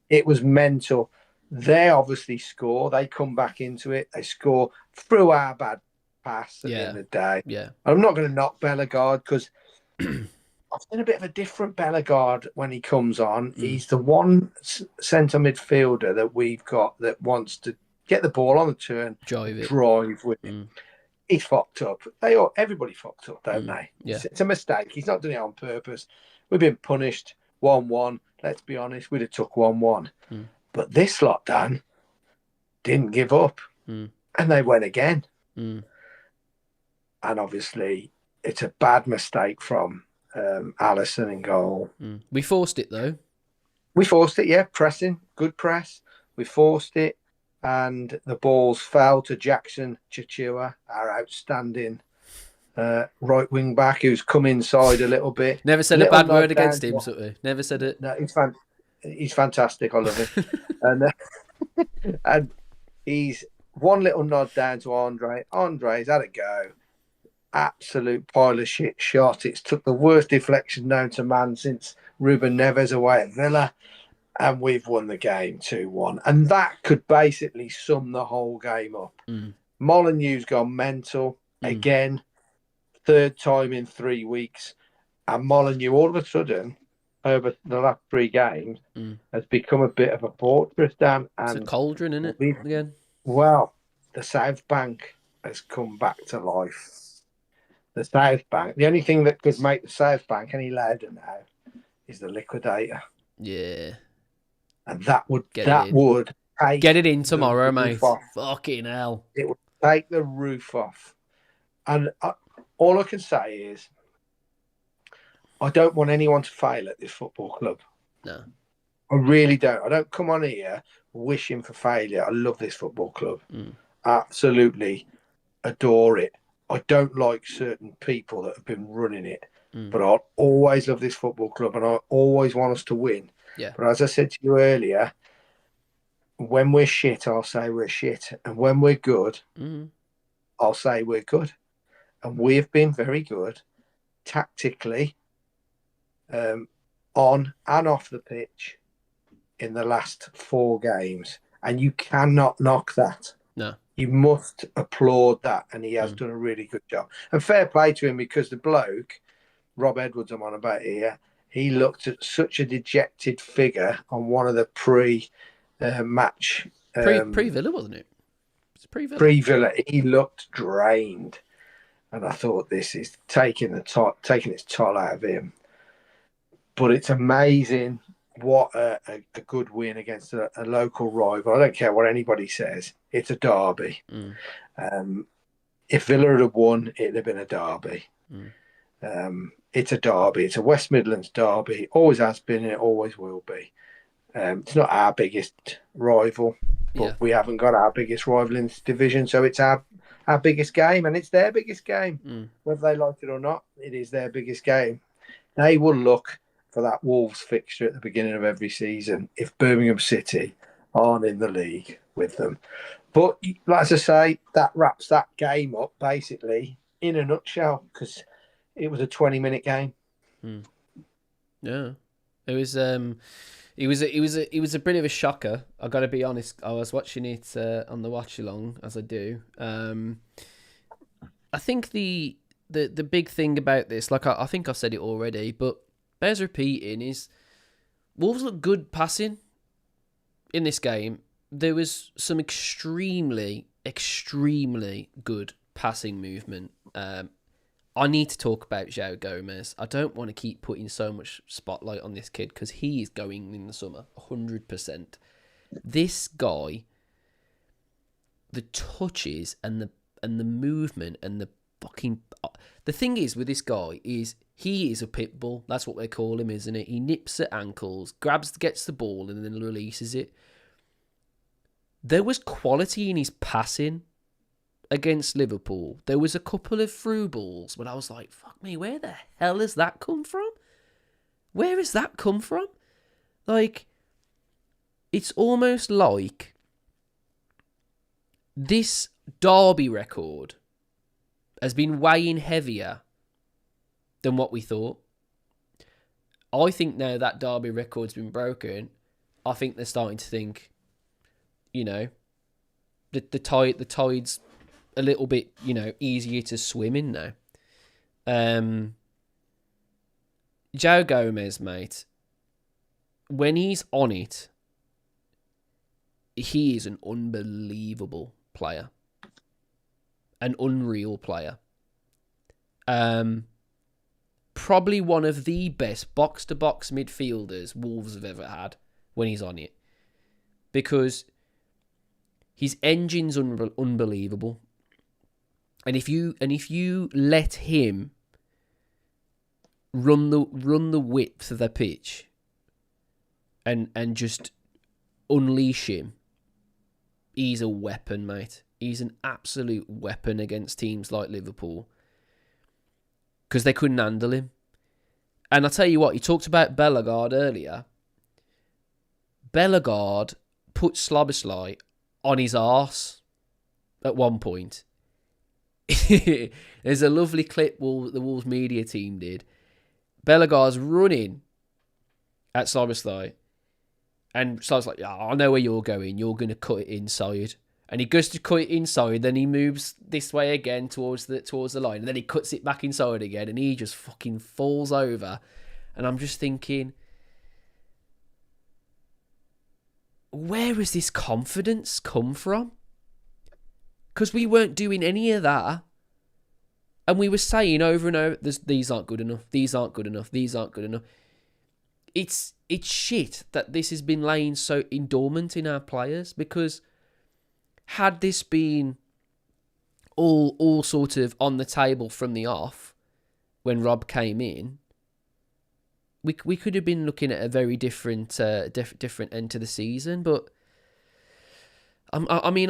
It was mental. They obviously score. They come back into it. They score through our bad pass at the end of the day. Yeah. I'm not going to knock Bellegarde because I've seen a bit of a different Bellegarde when he comes on. He's the one centre midfielder that we've got that wants to get the ball on the turn, Drive it. drive with it. He's fucked up. Everybody fucked up, don't they? Yeah. It's a mistake. He's not doing it on purpose. We've been punished 1-1. Let's be honest, we'd have took 1-1. But this lot, Dan, didn't give up. And they went again. And obviously, it's a bad mistake from Alisson in goal. We forced it, though. We forced it, yeah. Pressing. Good press. We forced it. And the balls fell to Jackson Chichua, our outstanding right wing back, who's come inside a little bit. Never said a bad word against him, Sutty. Never said it. No, he's fantastic. I love him. And he's one little nod down to Andre. Andre's had a go. Absolute pile of shit shot. It's took the worst deflection known to man since Ruben Neves away at Villa. And we've won the game 2-1. And that could basically sum the whole game up. Molineux's gone mental again, third time in 3 weeks. And Molineux, all of a sudden, over the last 3 games, has become a bit of a fortress, Dan. And it's a cauldron, isn't it, again? Well, the South Bank has come back to life. The South Bank. The only thing that could make the South Bank any louder now is the liquidator. Yeah. And that would take get it in tomorrow, mate. Fucking hell. It would take the roof off. And all I can say is, I don't want anyone to fail at this football club. No. I really don't. I don't come on here wishing for failure. I love this football club. Absolutely adore it. I don't like certain people that have been running it. But I always love this football club and I always want us to win. Yeah. But as I said to you earlier, when we're shit, I'll say we're shit. And when we're good, I'll say we're good. And we've been very good tactically on and off the pitch in the last 4 games. And you cannot knock that. No. You must applaud that. And he has done a really good job. And fair play to him because the bloke, Rob Edwards, I'm on about here, he looked at such a dejected figure on one of the pre-match. Pre-Villa, wasn't it? It's pre-Villa. Pre-Villa. He looked drained. And I thought this is taking its toll out of him. But it's amazing what a good win against a local rival. I don't care what anybody says. It's a derby. If Villa had won, it'd have been a derby. It's a derby. It's a West Midlands derby. Always has been and it always will be. It's not our biggest rival, but we haven't got our biggest rival in this division, so it's our biggest game, and it's their biggest game. Whether they like it or not, it is their biggest game. They will look for that Wolves fixture at the beginning of every season if Birmingham City aren't in the league with them. But, as I say, that wraps that game up, basically, in a nutshell, because it was a 20-minute game. Yeah, it was. It was a bit of a shocker. I got to be honest. I was watching it on the watch along as I do. I think the big thing about this, like I think I've said it already, but bears repeating, is Wolves look good passing in this game. There was some extremely good passing movement. I need to talk about João Gomez. I don't want to keep putting so much spotlight on this kid because he is going in the summer, 100%. This guy, the touches and the movement and the fucking... The thing is with this guy is he is a pit bull. That's what they call him, isn't it? He nips at ankles, gets the ball and then releases it. There was quality in his passing against Liverpool. There was a couple of through balls when I was like, fuck me, where the hell has that come from? Where has that come from? Like, it's almost like this derby record has been weighing heavier than what we thought. I think now that derby record's been broken, I think they're starting to think, the tide's a little bit, easier to swim in now. João Gomez, mate, when he's on it, he is an unbelievable player. An unreal player. Probably one of the best box-to-box midfielders Wolves have ever had when he's on it. Because his engine's unbelievable. And if you let him run the width of the pitch and just unleash him, he's a weapon, mate. He's an absolute weapon against teams like Liverpool. Because they couldn't handle him. And I'll tell you what, you talked about Bellegarde earlier. Bellegarde put Szoboszlai on his arse at one point. There's a lovely clip the Wolves media team did. Bellegarde's running at Szoboszlai. And Szoboszlai's like, yeah, I know where you're going. You're going to cut it inside. And he goes to cut it inside, then he moves this way again towards the line, and then he cuts it back inside again, and he just fucking falls over. And I'm just thinking, where has this confidence come from? Because we weren't doing any of that. And we were saying over and over, these aren't good enough, these aren't good enough, these aren't good enough. It's shit that this has been laying so dormant in our players, because had this been all sort of on the table from the off when Rob came in, we could have been looking at a very different different end to the season. But I'm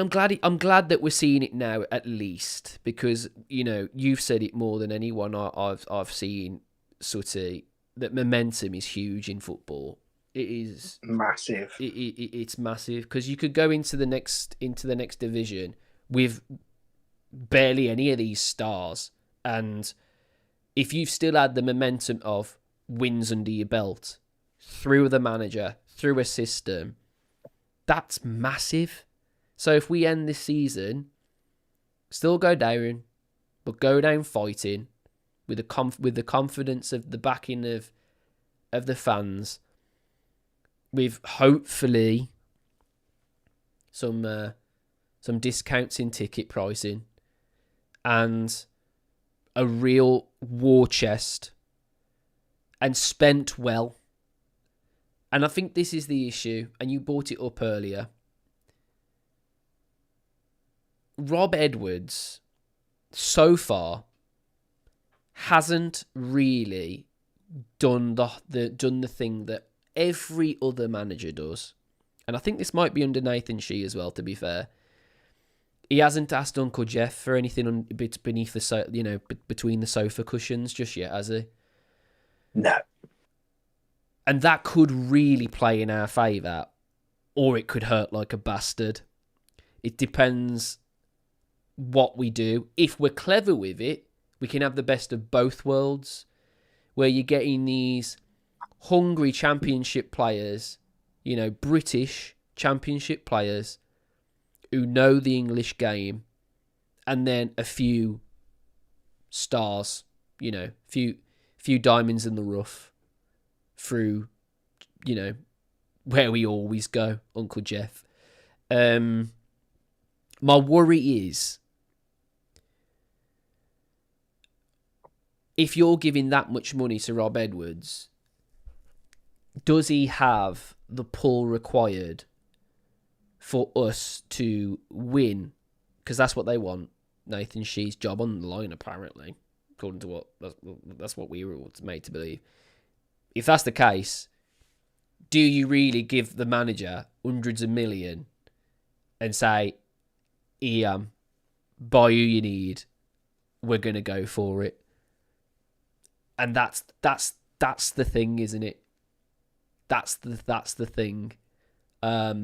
glad that we're seeing it now, at least, because you've said it more than anyone I've seen, Sutty, that momentum is huge in football. It is massive. It's massive, because you could go into the next division with barely any of these stars, and if you've still had the momentum of wins under your belt through the manager, through a system, that's massive. So if we end this season, still go down, but go down fighting with the confidence of the backing of the fans, with hopefully some discounts in ticket pricing and a real war chest, and spent well. And I think this is the issue, and you brought it up earlier. Rob Edwards, so far, hasn't really done the thing that every other manager does. And I think this might be under Nathan Shee as well, to be fair. He hasn't asked Uncle Jeff for anything beneath the between the sofa cushions just yet, has he? No. And that could really play in our favour, or it could hurt like a bastard. It depends what we do. If we're clever with it, we can have the best of both worlds, where you're getting these hungry championship players, British championship players who know the English game, and then a few stars, few diamonds in the rough through, where we always go, Uncle Jeff. My worry is, if you're giving that much money to Rob Edwards, does he have the pull required for us to win? Because that's what they want. Nathan Shee's job on the line, apparently, according to that's what we were made to believe. If that's the case, do you really give the manager hundreds of million and say, Ian, buy who you need, we're gonna go for it? And that's the thing, isn't it? That's the thing. I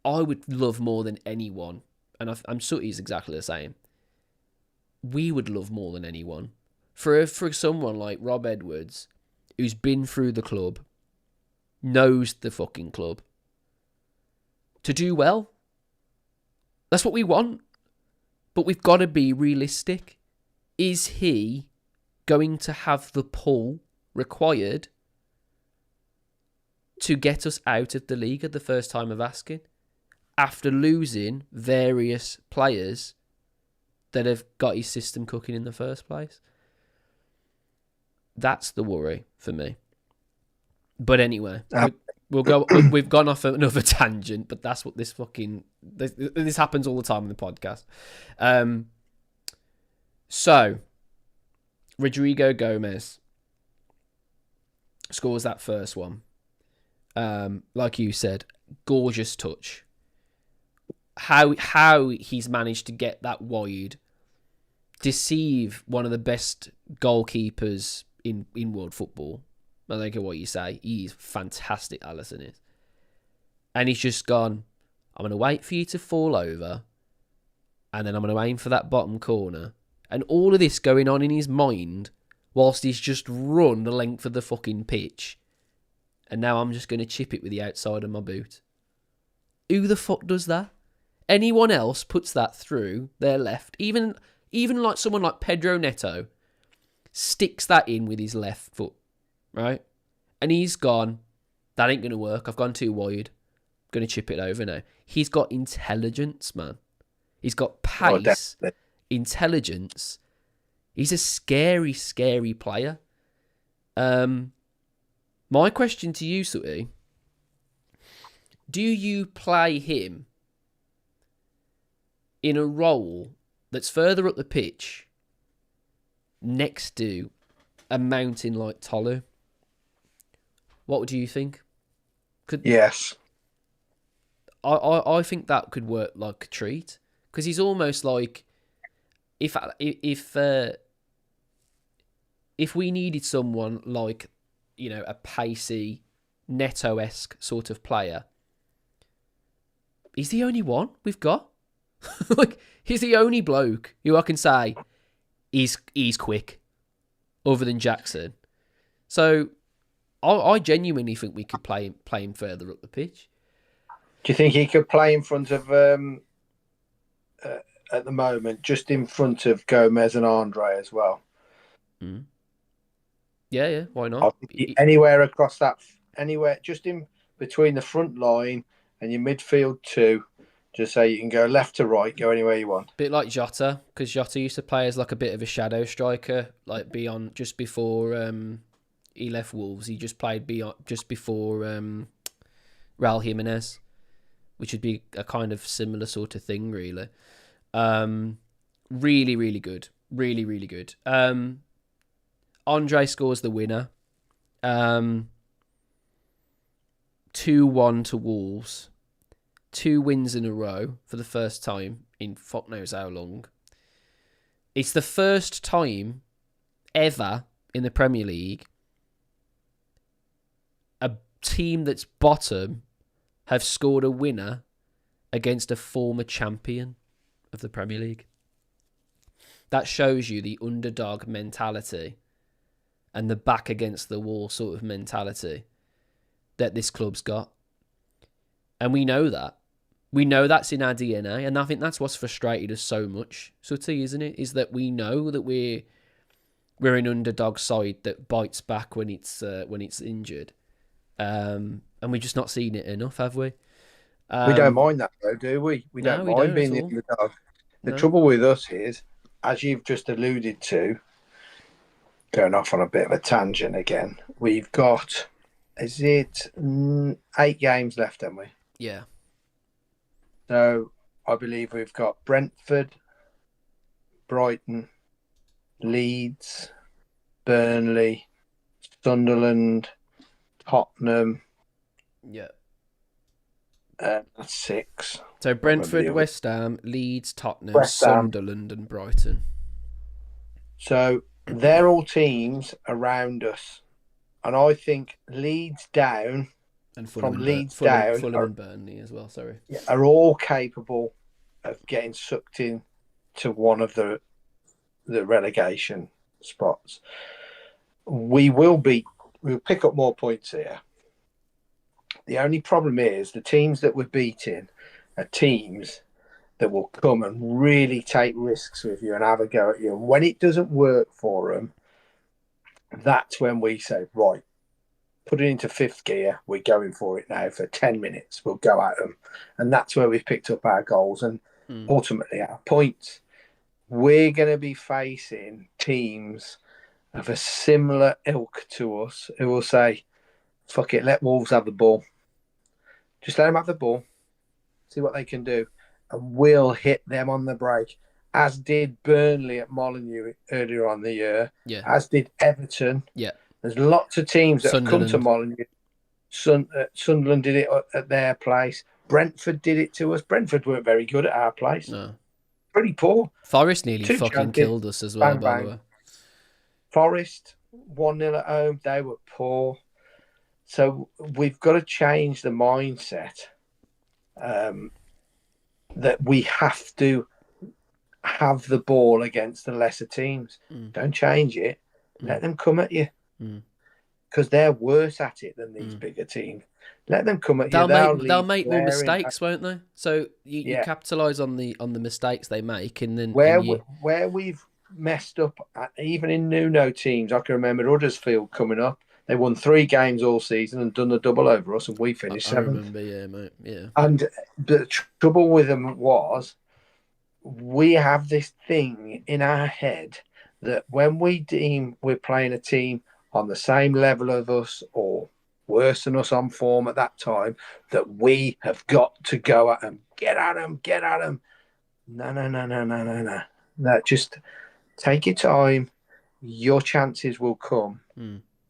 would love more than anyone, and I'm sure he's exactly the same. We would love more than anyone for someone like Rob Edwards, who's been through the club, knows the fucking club, to do well. That's what we want. But we've got to be realistic. Is he going to have the pull required to get us out of the league at the first time of asking? after losing various players that have got his system cooking in the first place. That's the worry for me. But anyway, we'll go. We've gone off another tangent, but that's what this happens all the time in the podcast. So Rodrigo Gomez scores that first one. Like you said, gorgeous touch. How he's managed to get that wide, deceive one of the best goalkeepers in world football. I don't care what you say. He's fantastic, Alisson is. And he's just gone, I'm going to wait for you to fall over, and then I'm going to aim for that bottom corner. And all of this going on in his mind whilst he's just run the length of the fucking pitch. And now I'm just going to chip it with the outside of my boot. Who the fuck does that? Anyone else puts that through their left. Even like someone like Pedro Neto sticks that in with his left foot. Right? And he's gone, that ain't going to work. I've gone too wide. I'm going to chip it over now. He's got intelligence, man. He's got pace, intelligence. He's a scary, scary player. My question to you, Sutty, do you play him in a role that's further up the pitch next to a mountain like Tolu? What do you think? Yes. I think that could work like a treat, because he's almost like if we needed someone like, you know, a pacey Neto-esque sort of player, he's the only one we've got. Like, he's the only bloke who I can say he's quick, other than Jackson. So I genuinely think we could play him further up the pitch. Do you think he could play in front of, at the moment, just in front of Gomez and Andre as well? Mm. Yeah, why not? Anywhere across that, anywhere, just in between the front line and your midfield two, just so you can go left to right, go anywhere you want. Bit like Jota, because Jota used to play as like a bit of a shadow striker, like beyond just before he left Wolves. He just played just before Raul Jimenez, which would be a kind of similar sort of thing, really. Really, really good. Really, really good. Andre scores the winner. 2-1 to Wolves. 2 wins in a row for the first time in fuck knows how long. It's the first time ever in the Premier League a team that's bottom have scored a winner against a former champion of the Premier League. That shows you the underdog mentality and the back against the wall sort of mentality that this club's got. And we know that. We know that's in our DNA, and I think that's what's frustrated us so much, Sutty, isn't it? Is that we know that we're an underdog side that bites back when it's injured, and we've just not seen it enough, have we? We don't mind that, though, do we? We don't mind being the underdog. The trouble with us is, as you've just alluded to, going off on a bit of a tangent again, we've got, is it 8 games left, haven't we? Yeah. So I believe we've got Brentford, Brighton, Leeds, Burnley, Sunderland, Tottenham. Yeah. That's 6. So Brentford, West Ham, Leeds, Tottenham, Sunderland and Brighton. So they're all teams around us. And I think Leeds down, and Fulham and Burnley as well, sorry, are all capable of getting sucked in to one of the relegation spots. We'll pick up more points here. The only problem is the teams that we're beating are teams that will come and really take risks with you and have a go at you. And when it doesn't work for them, that's when we say, right, put it into fifth gear. We're going for it now for 10 minutes. We'll go at them. And that's where we've picked up our goals and ultimately our points. We're going to be facing teams of a similar ilk to us who will say, fuck it, let Wolves have the ball. Just let them have the ball, see what they can do, and we'll hit them on the break, as did Burnley at Molineux earlier on the year, as did Everton. Yeah. There's lots of teams that have come to Molineux. Sunderland did it at their place. Brentford did it to us. Brentford weren't very good at our place. No. Pretty poor. Forest nearly fucking killed us as well, by the way. Forest, 1-0 at home. They were poor. So we've got to change the mindset that we have to have the ball against the lesser teams. Don't change it. Let them come at you. Because they're worse at it than these bigger teams. Let them come at you. They'll make more mistakes, won't they? So you capitalise on the mistakes they make, and then where we've messed up, even in Nuno teams, I can remember Huddersfield coming up. They won 3 games all season and done the double over us, and we finished 7th. I remember, yeah, mate, yeah. And the trouble with them was we have this thing in our head that when we deem we're playing a team on the same level of us or worse than us on form at that time, that we have got to go at them, get at them. No, just take your time. Your chances will come.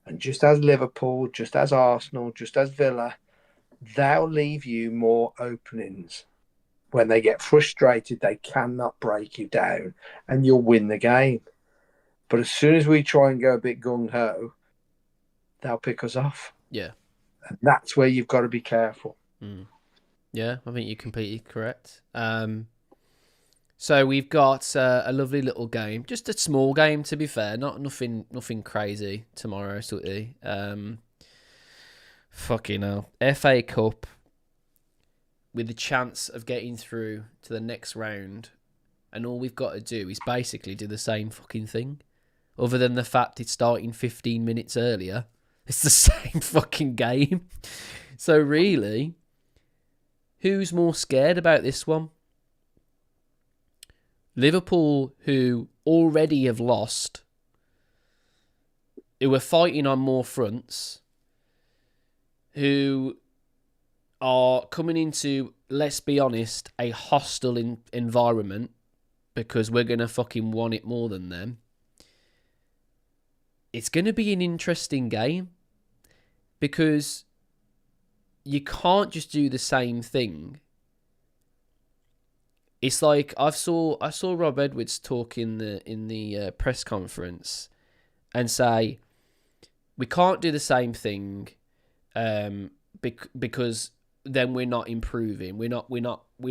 And just as Liverpool, just as Arsenal, just as Villa, they'll leave you more openings. When they get frustrated, they cannot break you down and you'll win the game. But as soon as we try and go a bit gung-ho, they'll pick us off. Yeah. And that's where you've got to be careful. Yeah, I think you're completely correct. So we've got a lovely little game, just a small game to be fair, nothing crazy tomorrow, Sutty. Fucking hell, FA Cup with the chance of getting through to the next round, and all we've got to do is basically do the same fucking thing, other than the fact it's starting 15 minutes earlier. It's the same fucking game. So really, who's more scared about this one? Liverpool, who already have lost, who are fighting on more fronts, who are coming into, let's be honest, a hostile environment because we're going to fucking want it more than them. It's going to be an interesting game because you can't just do the same thing. It's like I saw Rob Edwards talk in the press conference and say we can't do the same thing because then we're not improving. We're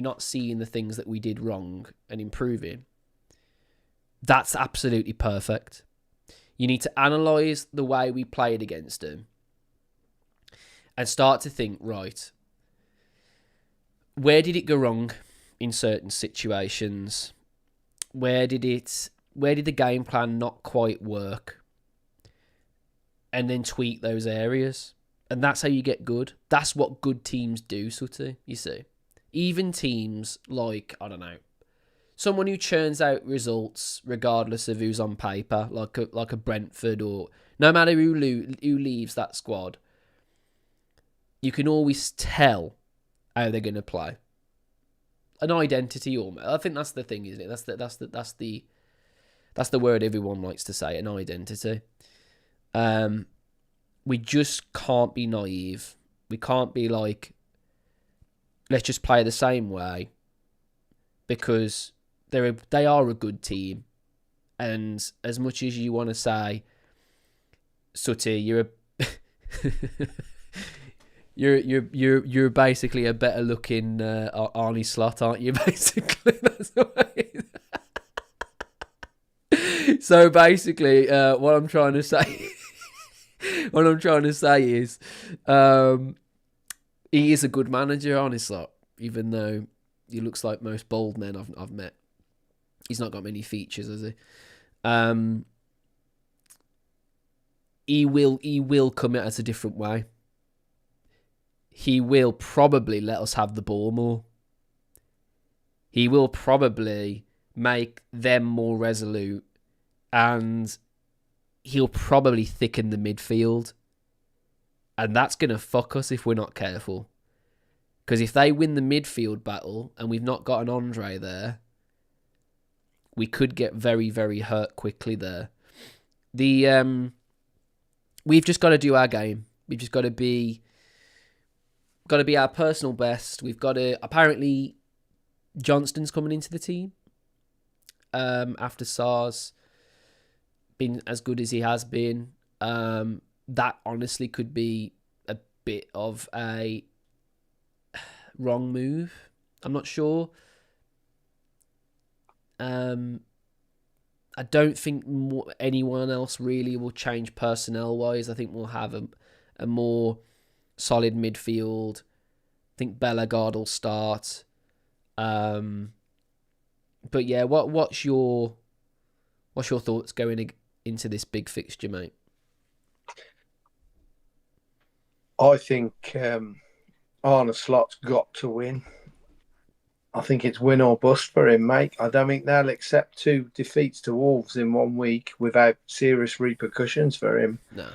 not seeing the things that we did wrong and improving. That's absolutely perfect. You need to analyse the way we played against them and start to think, right, where did it go wrong in certain situations? Where did the game plan not quite work? And then tweak those areas. And that's how you get good. That's what good teams do, Sutty, you see. Even teams like, I don't know, someone who churns out results regardless of who's on paper, like a Brentford, or no matter who leaves that squad, you can always tell how they're going to play. An identity, almost. I think that's the thing, isn't it? That's the word everyone likes to say. An identity. We just can't be naive. We can't be like, let's just play the same way, because they are a good team, and as much as you want to say, Sutty, you're basically a better looking Arnie Slot, aren't you? Basically, that's the way. So basically, what I'm trying to say is, he is a good manager, Arnie Slot, even though he looks like most bald men I've met. He's not got many features, has he? he will come at us a different way. He will probably let us have the ball more. He will probably make them more resolute, and he'll probably thicken the midfield. And that's going to fuck us if we're not careful. Because if they win the midfield battle and we've not got an Andre there, we could get very, very hurt quickly there. We've just got to do our game. We've just got to be our personal best. We've got to... Apparently, Johnston's coming into the team after Sar's been as good as he has been. That honestly could be a bit of a wrong move. I'm not sure. I don't think anyone else really will change personnel-wise. I think we'll have a more solid midfield. I think Bellegarde will start. But yeah, what's your thoughts going into this big fixture, mate? I think Arne Slot's got to win. I think it's win or bust for him, mate. I don't think they'll accept 2 defeats to Wolves in 1 week without serious repercussions for him. No.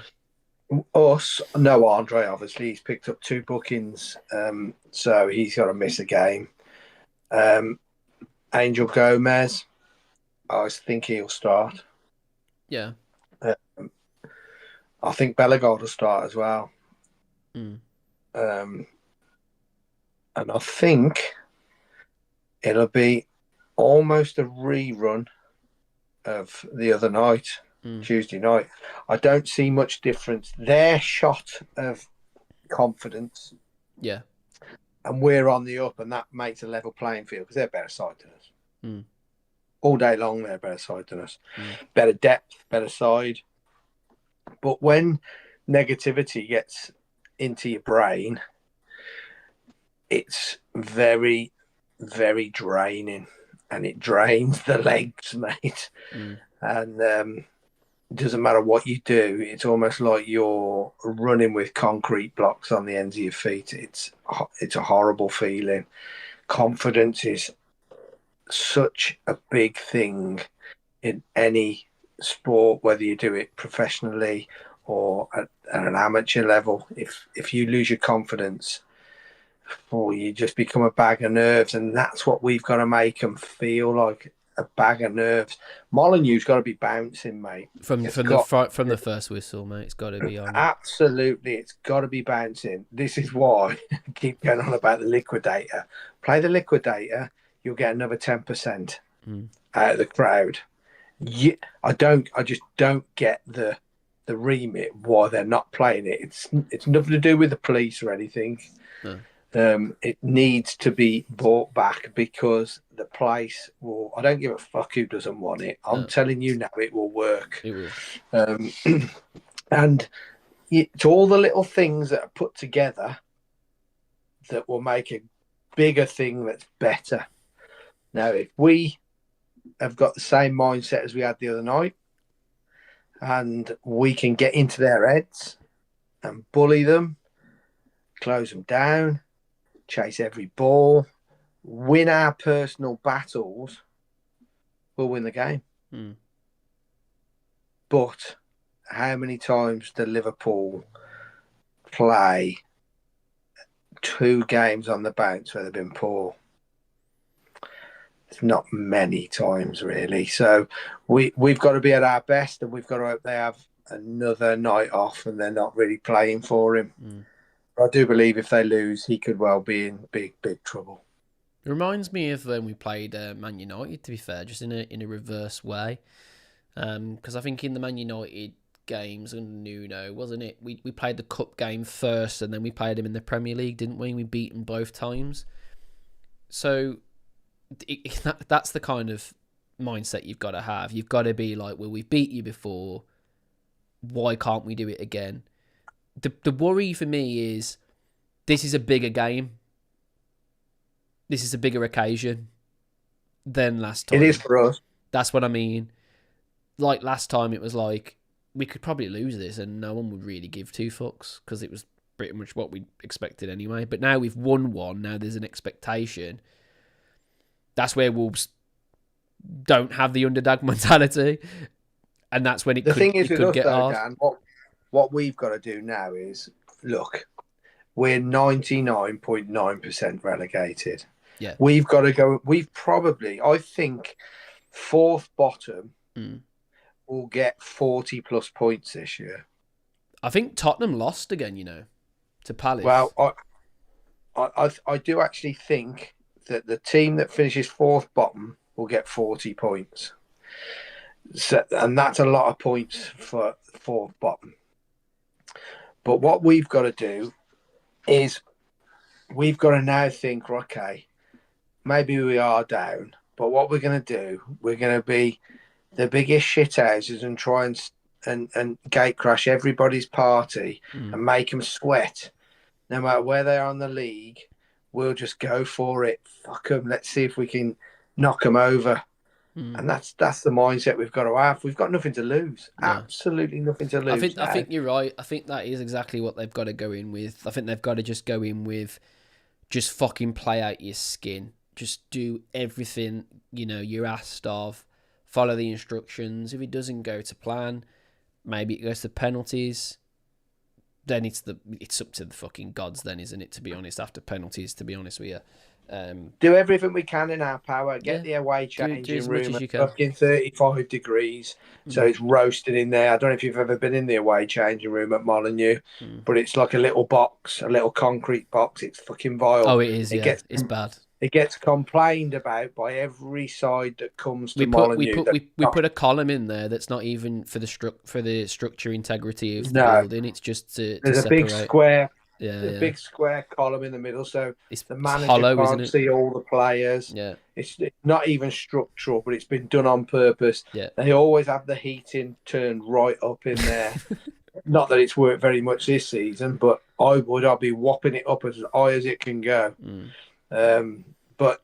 Us, no Andre, obviously. He's picked up 2 bookings, so he's got to miss a game. Angel Gomez, I think he'll start. Yeah. I think Bellegarde will start as well. Mm. And I think it'll be almost a rerun of the other night, Tuesday night. I don't see much difference. Their shot of confidence. Yeah. And we're on the up, and that makes a level playing field because they're a better side than us. Mm. All day long, they're a better side than us. Better depth, better side. But when negativity gets into your brain, it's very, very draining, and it drains the legs, mate. And it doesn't matter what you do. It's almost like you're running with concrete blocks on the ends of your feet. It's a horrible feeling. Confidence is such a big thing in any sport, whether you do it professionally or at an amateur level. If you lose your confidence, you just become a bag of nerves, and that's what we've got to make them feel like, a bag of nerves. Molineux's got to be bouncing, mate. From the first whistle, mate. It's got to be on. Absolutely, it's got to be bouncing. This is why I keep going on about the liquidator. Play the liquidator, you'll get another 10% out of the crowd. I just don't get the remit why they're not playing it. It's nothing to do with the police or anything. No. It needs to be brought back because the place will. I don't give a fuck who doesn't want it. I'm telling you now, it will work. It will. And it's all the little things that are put together that will make a bigger thing that's better. Now, if we have got the same mindset as we had the other night, and we can get into their heads and bully them, close them down, chase every ball, win our personal battles, we'll win the game. But how many times did Liverpool play 2 games on the bounce where they've been poor? It's not many times, really. So we've got to be at our best, and we've got to hope they have another night off and they're not really playing for him. I do believe if they lose, he could well be in big, big trouble. It reminds me of when we played Man United, to be fair, just in a reverse way. Because I think in the Man United games under Nuno, wasn't it? We played the cup game first, and then we played him in the Premier League, didn't we? We beat him both times. So that's the kind of mindset you've got to have. You've got to be like, well, we've beat you before. Why can't we do it again? The worry for me is this is a bigger game. This is a bigger occasion than last time. It is for us. That's what I mean. Like last time, it was like we could probably lose this and no one would really give two fucks because it was pretty much what we expected anyway. But now we've won one. Now there's an expectation. That's where Wolves don't have the underdog mentality, and that's when it the could, thing is it with could us, get though, hard. Dan, what we've got to do now is look. We're 99.9% relegated. Yeah, we've got to go. We've probably, I think, fourth bottom will get 40 plus points this year. I think Tottenham lost again. To Palace. Well, I do actually think that the team that finishes fourth bottom will get 40 points. So, and that's a lot of points for fourth bottom. But what we've got to do is we've got to now think, okay, maybe we are down, but what we're going to do, we're going to be the biggest shithouses and try and gate crash everybody's party and make them sweat. No matter where they are in the league, we'll just go for it. Fuck them. Let's see if we can knock them over. And that's the mindset we've got to have. We've got nothing to lose. No. Absolutely nothing to lose. I think you're right. I think that is exactly what they've got to go in with. I think they've got to just go in with just fucking play out your skin. Just do everything, you're asked of. Follow the instructions. If it doesn't go to plan, maybe it goes to penalties. Then it's up to the fucking gods then, isn't it, to be honest, after penalties, to be honest with you. Do everything we can in our power. Get the away changing room at fucking 35 degrees. So it's roasted in there. I don't know if you've ever been in the away changing room at Molineux, but it's like a little box, a little concrete box. It's fucking vile. Oh, it is, it's bad. It gets complained about by every side that comes to Molineux. We put a column in there that's not even for the structure integrity of the building. It's just to there's separate. A big square. Yeah, a big square column in the middle, so it's the manager hollow, can't see all the players. Yeah, it's not even structural, but it's been done on purpose. Yeah, they always have the heating turned right up in there. Not that it's worked very much this season, but I'd be whopping it up as high as it can go. But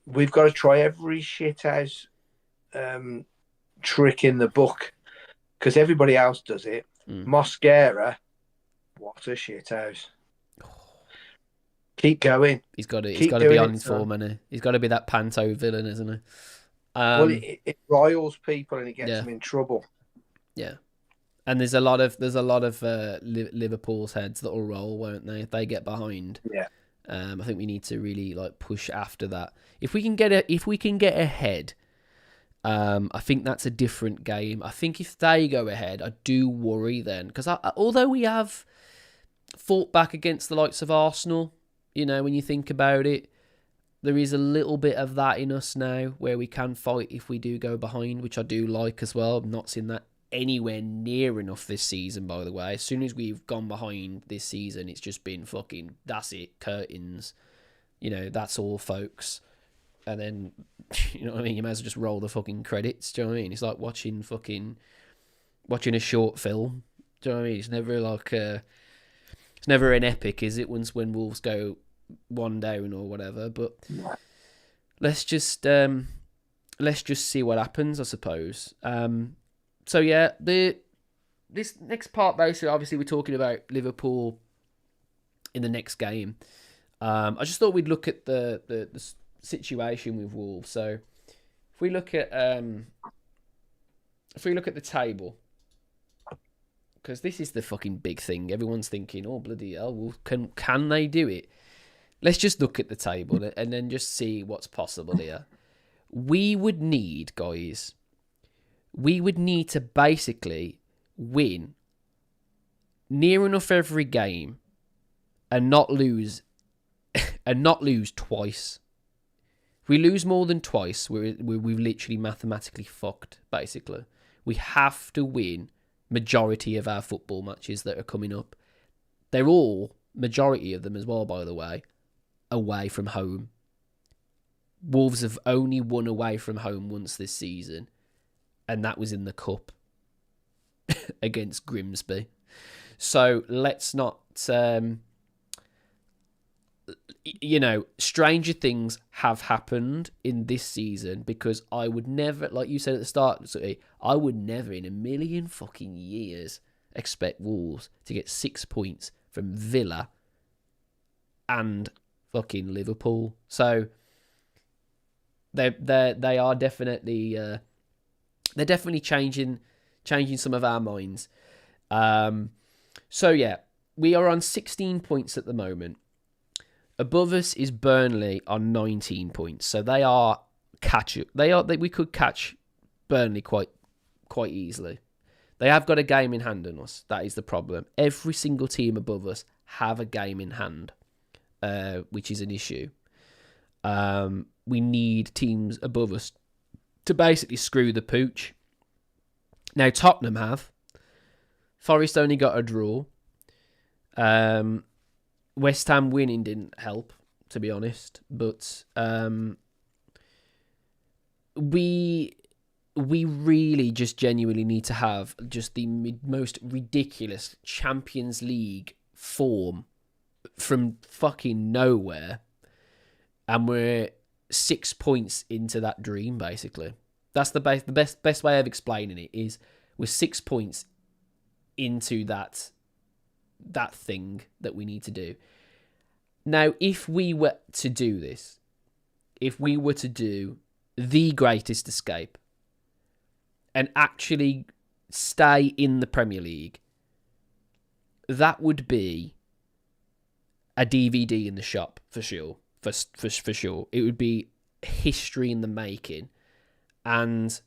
we've got to try every shithouse trick in the book because everybody else does it. Mosquera. What a shithouse. Keep going. He's got to be on form, hasn't he? He's got to be that panto villain, isn't he? Well, it riles people and it gets them in trouble. Yeah. And there's a lot of Liverpool's heads that will roll, won't they? If they get behind. Yeah. I think we need to really push after that. If we can get ahead, I think that's a different game. I think if they go ahead, I do worry then because although we have fought back against the likes of Arsenal, when you think about it, there is a little bit of that in us now where we can fight if we do go behind, which I do like as well. I've not seen that anywhere near enough this season, by the way. As soon as we've gone behind this season, it's just been fucking, that's it, curtains. That's all, folks. And then, you know what I mean? You might as well just roll the fucking credits, do you know what I mean? It's like watching a short film. Do you know what I mean? It's never it's never an epic, is it? When Wolves go one down or whatever. But let's just see what happens, I suppose. So yeah, this next part basically, obviously, we're talking about Liverpool in the next game. I just thought we'd look at the situation with Wolves. So if we look at the table. Because this is the fucking big thing. Everyone's thinking, oh, bloody hell, well, can they do it? Let's just look at the table and then just see what's possible here. We would need, guys, to basically win near enough every game and not lose twice. If we lose more than twice, we've literally mathematically fucked, basically. We have to win majority of our football matches that are coming up. They're all, majority of them as well, by the way, away from home. Wolves have only won away from home once this season, and that was in the cup against Grimsby. So let's not you know, stranger things have happened in this season because I would never, like you said at the start, Sutty, I would never in a million fucking years expect Wolves to get 6 points from Villa and fucking Liverpool. So they are definitely they're definitely changing some of our minds. So yeah, we are on 16 points at the moment. Above us is Burnley on 19 points. So they are we could catch Burnley quite easily. They have got a game in hand on us. That is the problem. Every single team above us have a game in hand, which is an issue. We need teams above us to basically screw the pooch. Now Tottenham have. Forest only got a draw. West Ham winning didn't help, to be honest. But we really just genuinely need to have just the most ridiculous Champions League form from fucking nowhere, and we're 6 points into that dream. Basically, that's the best way of explaining it is we're 6 points into that thing that we need to do. Now, if we were to do this, if we were to do the greatest escape and actually stay in the Premier League, that would be a DVD in the shop for sure. For sure, it would be history in the making, and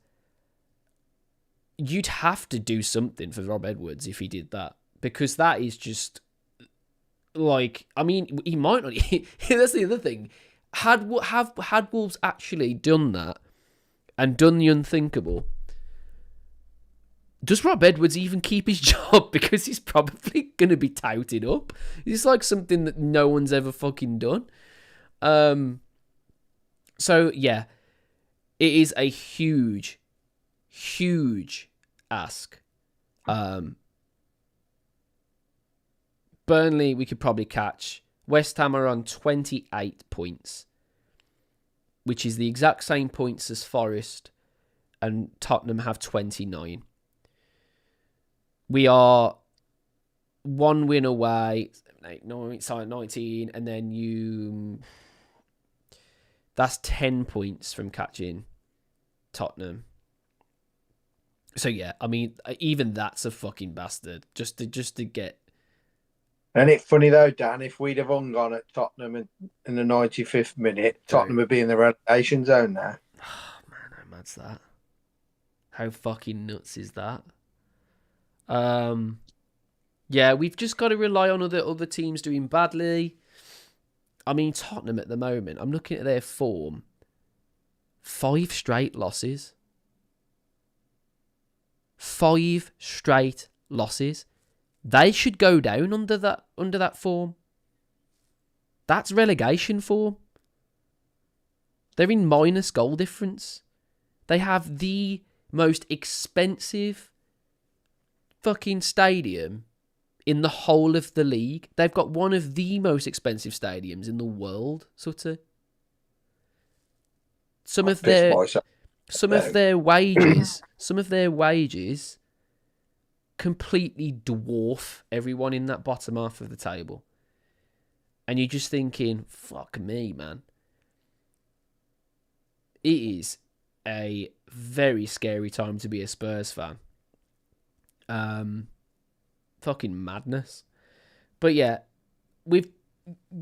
you'd have to do something for Rob Edwards if he did that, because that is just like, I mean, he might not. That's the other thing. Had Wolves actually done that and done the unthinkable, does Rob Edwards even keep his job? Because he's probably going to be touted up. It's like something that no one's ever fucking done. So, yeah, it is a huge, huge ask. Burnley, we could probably catch. West Ham are on 28 points, which is the exact same points as Forest, and Tottenham have 29. We are one win away, 19, and then that's 10 points from catching Tottenham. So yeah, I mean, even that's a fucking bastard just to get. And it's funny though, Dan, if we'd have hung on at Tottenham in the 95th minute, Tottenham would be in the relegation zone now. Oh man, how mad's that? How fucking nuts is that? Yeah, we've just got to rely on other teams doing badly. I mean, Tottenham at the moment, I'm looking at their form. 5 straight losses. 5 straight losses. They should go down under that form. That's relegation form. They're in minus goal difference. They have the most expensive fucking stadium in the whole of the league. They've got one of the most expensive stadiums in the world, Sutty. Some of their wages completely dwarf everyone in that bottom half of the table. And you're just thinking, fuck me, man. It is a very scary time to be a Spurs fan. Fucking madness. But yeah,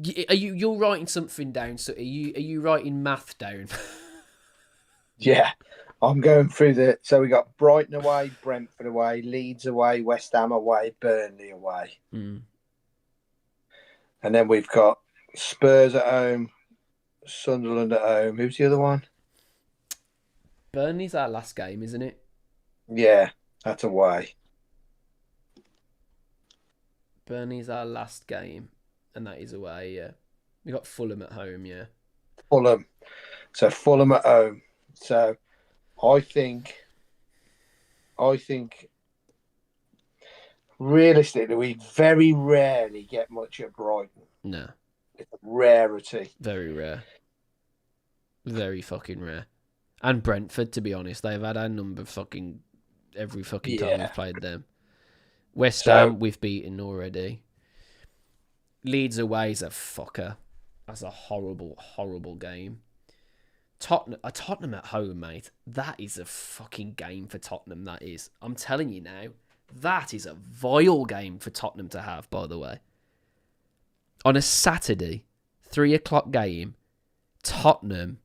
you're writing something down, so are you writing math down? Yeah, I'm going through so we got Brighton away, Brentford away, Leeds away, West Ham away, Burnley away. And then we've got Spurs at home, Sunderland at home. Who's the other one? Burnley's our last game, isn't it? Yeah, that's away. Burnley's our last game, and that is away, yeah. We got Fulham at home, yeah. Fulham. So Fulham at home. So I think realistically we very rarely get much at Brighton. No. It's a rarity. Very rare. Very fucking rare. And Brentford, to be honest, they've had our number fucking every fucking time we've played them. West Ham, we've beaten already. Leeds away is a fucker. That's a horrible, horrible game. Tottenham at home, mate. That is a fucking game for Tottenham, that is. I'm telling you now. That is a vile game for Tottenham to have, by the way. On a Saturday, 3 o'clock game, Tottenham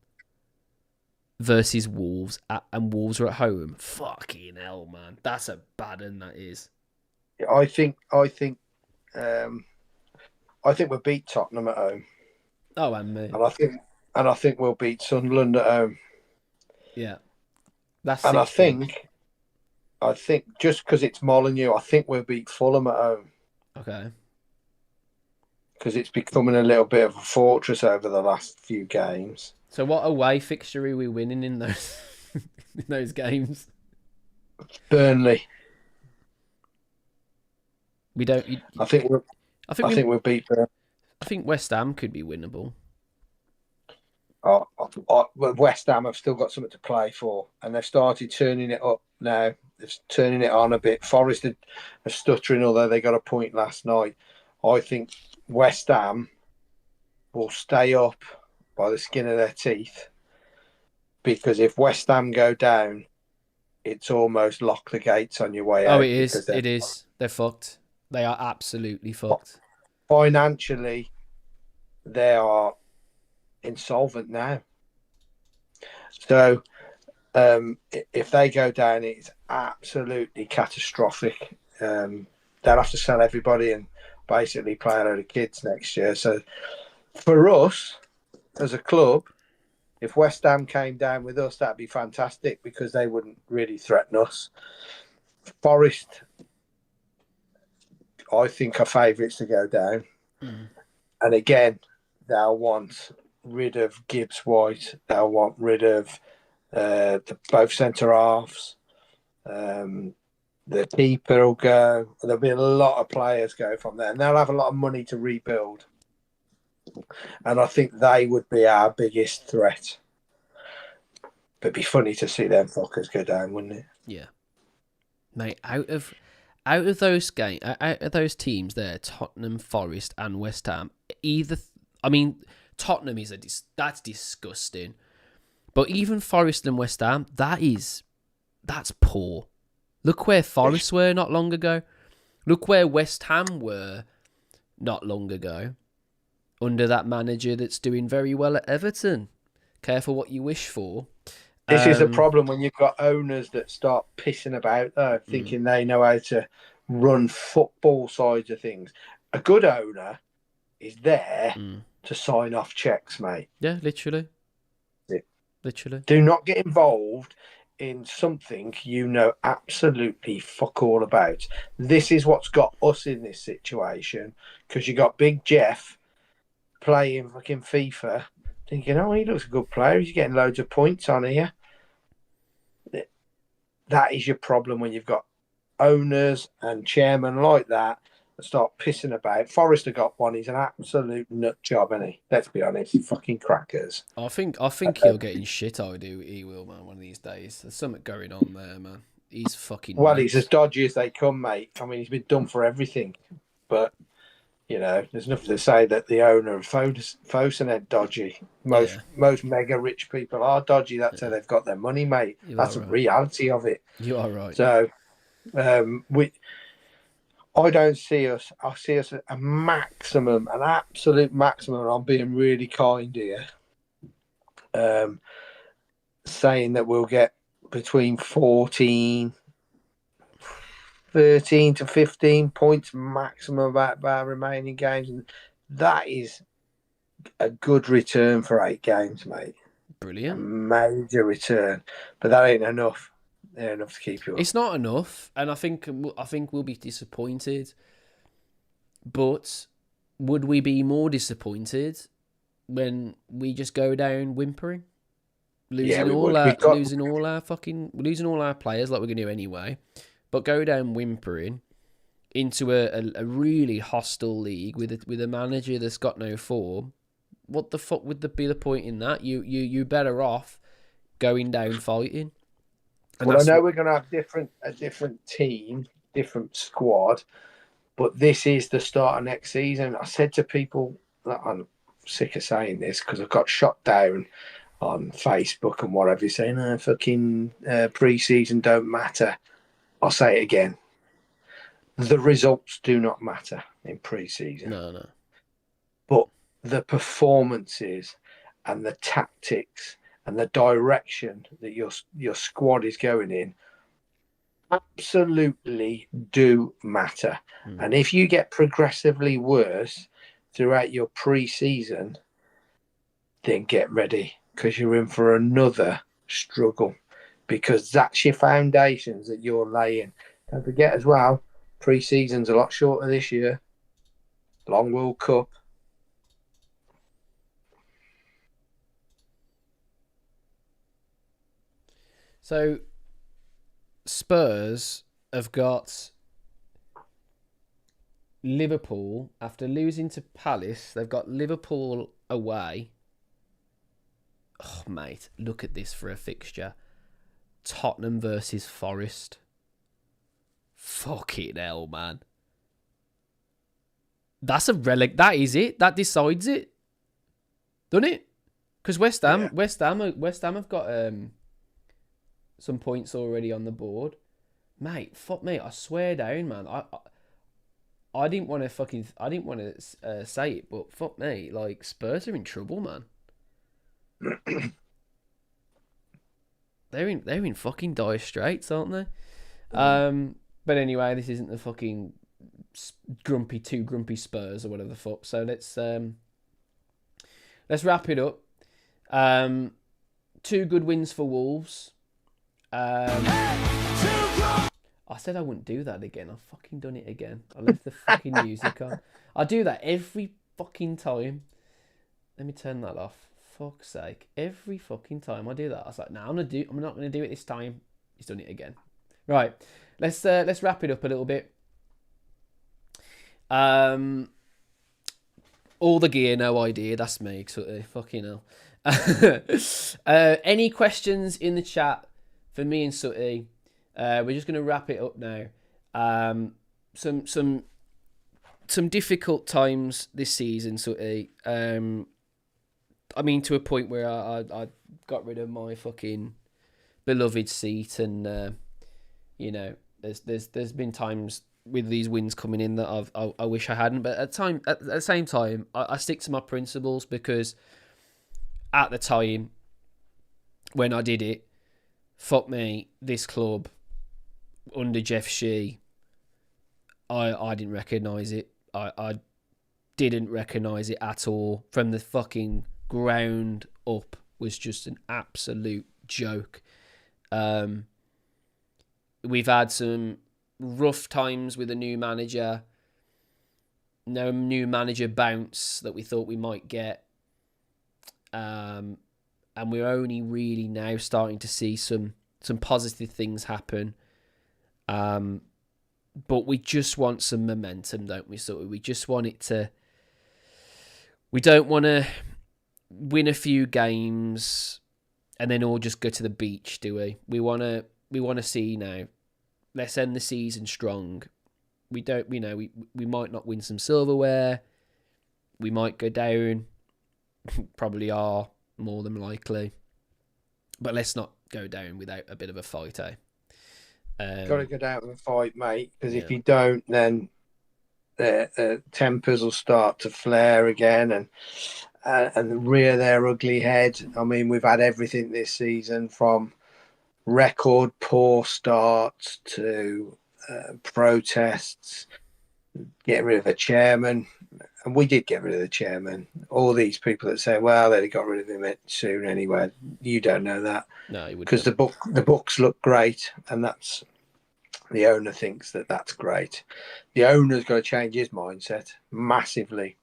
versus Wolves, and Wolves are at home. Fucking hell, man. That's a bad one, that is. I think we'll beat Tottenham at home. Oh, and me. And I think we'll beat Sunderland at home. Yeah. That's and I think just because it's Molineux, I think we'll beat Fulham at home. Okay. Because it's becoming a little bit of a fortress over the last few games. So what away fixture are we winning in those in those games? Burnley. We don't. I think we'll beat Burnley. I think West Ham could be winnable. West Ham have still got something to play for, and they've started turning it up now. They're turning it on a bit. Forest are stuttering, although they got a point last night. I think West Ham will stay up by the skin of their teeth, because if West Ham go down, it's almost lock the gates on your way out. Oh, it is. It is. They're fucked. They are absolutely fucked. Financially, they are insolvent now. So if they go down, it's absolutely catastrophic. They'll have to sell everybody and basically play a load of kids next year. So for us as a club, if West Ham came down with us, that'd be fantastic, because they wouldn't really threaten us. Forest, I think, are favourites to go down. And again, they'll want rid of Gibbs White. They'll want rid of both centre halves. The keeper will go. There'll be a lot of players go from there, and they'll have a lot of money to rebuild. And I think they would be our biggest threat. But it'd be funny to see them fuckers go down, wouldn't it? Yeah, mate. Out of those teams there, Tottenham, Forest, and West Ham. Tottenham that's disgusting. But even Forest and West Ham, that's poor. Look where Forest were not long ago. Look where West Ham were not long ago. Under that manager that's doing very well at Everton. Careful what you wish for. This is a problem when you've got owners that start pissing about, though, thinking they know how to run football sides of things. A good owner is there to sign off checks, mate. Yeah, literally. Yeah. Literally. Do not get involved in something you know absolutely fuck all about. This is what's got us in this situation, because you got Big Jeff playing fucking FIFA, thinking, oh, he looks a good player. He's getting loads of points on here. That is your problem when you've got owners and chairmen like that start pissing about. Forrester got one. He's an absolute nut job, isn't he? Let's be honest. He's fucking crackers. I think he'll get in shit. He will, man. One of these days. There's something going on there, man. He's fucking. Well, nuts. he's as dodgy as they come, mate. I mean, he's been done for everything, but you know, there's nothing to say that the owner of Fosun ain't dodgy. Most mega rich people are dodgy. That's how they've got their money, mate. That's the reality of it. You are right. So, I don't see us. I see us at a maximum, an absolute maximum. And I'm being really kind here, saying that we'll get between 13 to 15 points maximum about our remaining games. And that is a good return for 8 games, mate. Brilliant. A major return. But that ain't enough. They're enough to keep you up. It's not enough, and I think we'll be disappointed. But would we be more disappointed when we just go down whimpering? Losing all our players like we're going to do anyway. But go down whimpering, into a really hostile league with a manager that's got no form, what the fuck would be the point in that? You better off going down fighting. And well, I know we're going to have a different team, different squad, but this is the start of next season. I said to people that I'm sick of saying this because I got shot down on Facebook and whatever, saying fucking pre-season don't matter. I'll say it again. The results do not matter in pre-season. No. But the performances and the tactics and the direction that your squad is going in absolutely do matter. And if you get progressively worse throughout your pre-season, then get ready because you're in for another struggle, because that's your foundations that you're laying. Don't forget as well, pre-season's a lot shorter this year. Long World Cup. So Spurs have got Liverpool after losing to Palace. They've got Liverpool away. Oh, mate, look at this for a fixture. Tottenham versus Forest. Fucking hell, man. That's a relic. That is it. That decides it. Doesn't it? Because West Ham have got some points already on the board. Mate, fuck me. I swear down, man. I didn't want to say it, but fuck me. Like, Spurs are in trouble, man. They're in fucking dire straits, aren't they? But anyway, this isn't the fucking two grumpy Spurs or whatever the fuck. So let's wrap it up. 2 good wins for Wolves. I said I wouldn't do that again. I've fucking done it again. I left the fucking music on. I do that every fucking time. Let me turn that off. Fuck's sake. Every fucking time I do that, I was like, nah, I'm not gonna do it this time. He's done it again. Right. Let's wrap it up a little bit. All the gear, no idea. That's me. Fucking hell. Any questions in the chat for me and Sutty? We're just gonna wrap it up now. Some difficult times this season, Sutty. I mean, to a point where I got rid of my fucking beloved seat, and there's been times with these wins coming in that I wish I hadn't, but at the same time, I stick to my principles, because at the time when I did it, fuck me, this club under Jeff Shee, I didn't recognise it. I didn't recognise it at all. From the fucking ground up, was just an absolute joke. We've had some rough times with a new manager. No new manager bounce that we thought we might get. And we're only really now starting to see some positive things happen. But we just want some momentum, don't we? So we just want it to... We don't want to win a few games and then all just go to the beach, do we? We want to see now. Let's end the season strong. We might not win some silverware. We might go down. Probably are, more than likely. But let's not go down without a bit of a fight, eh? Got to go down with a fight, mate, because if you don't, then tempers will start to flare again and rear their ugly head. I mean, we've had everything this season, from record poor starts to protests, getting rid of the chairman. And we did get rid of the chairman. All these people that say, well, they'd got rid of him soon anyway. You don't know that. No, you wouldn't. Because the books look great, and that's... The owner thinks that that's great. The owner's got to change his mindset massively.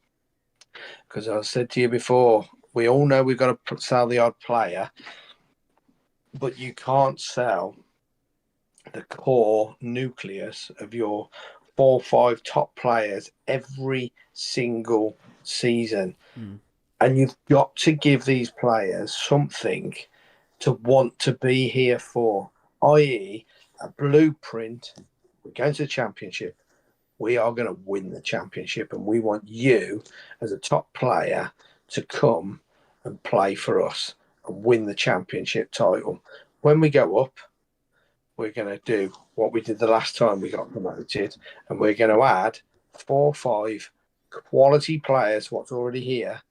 Because I said to you before, we all know we've got to sell the odd player, but you can't sell the core nucleus of your 4 or 5 top players every single season. And you've got to give these players something to want to be here for, i.e., a blueprint. We're going to the championship. We are going to win the championship, and we want you as a top player to come and play for us and win the championship title. When we go up, we're going to do what we did the last time we got promoted, and we're going to add 4 or 5 quality players, what's already here,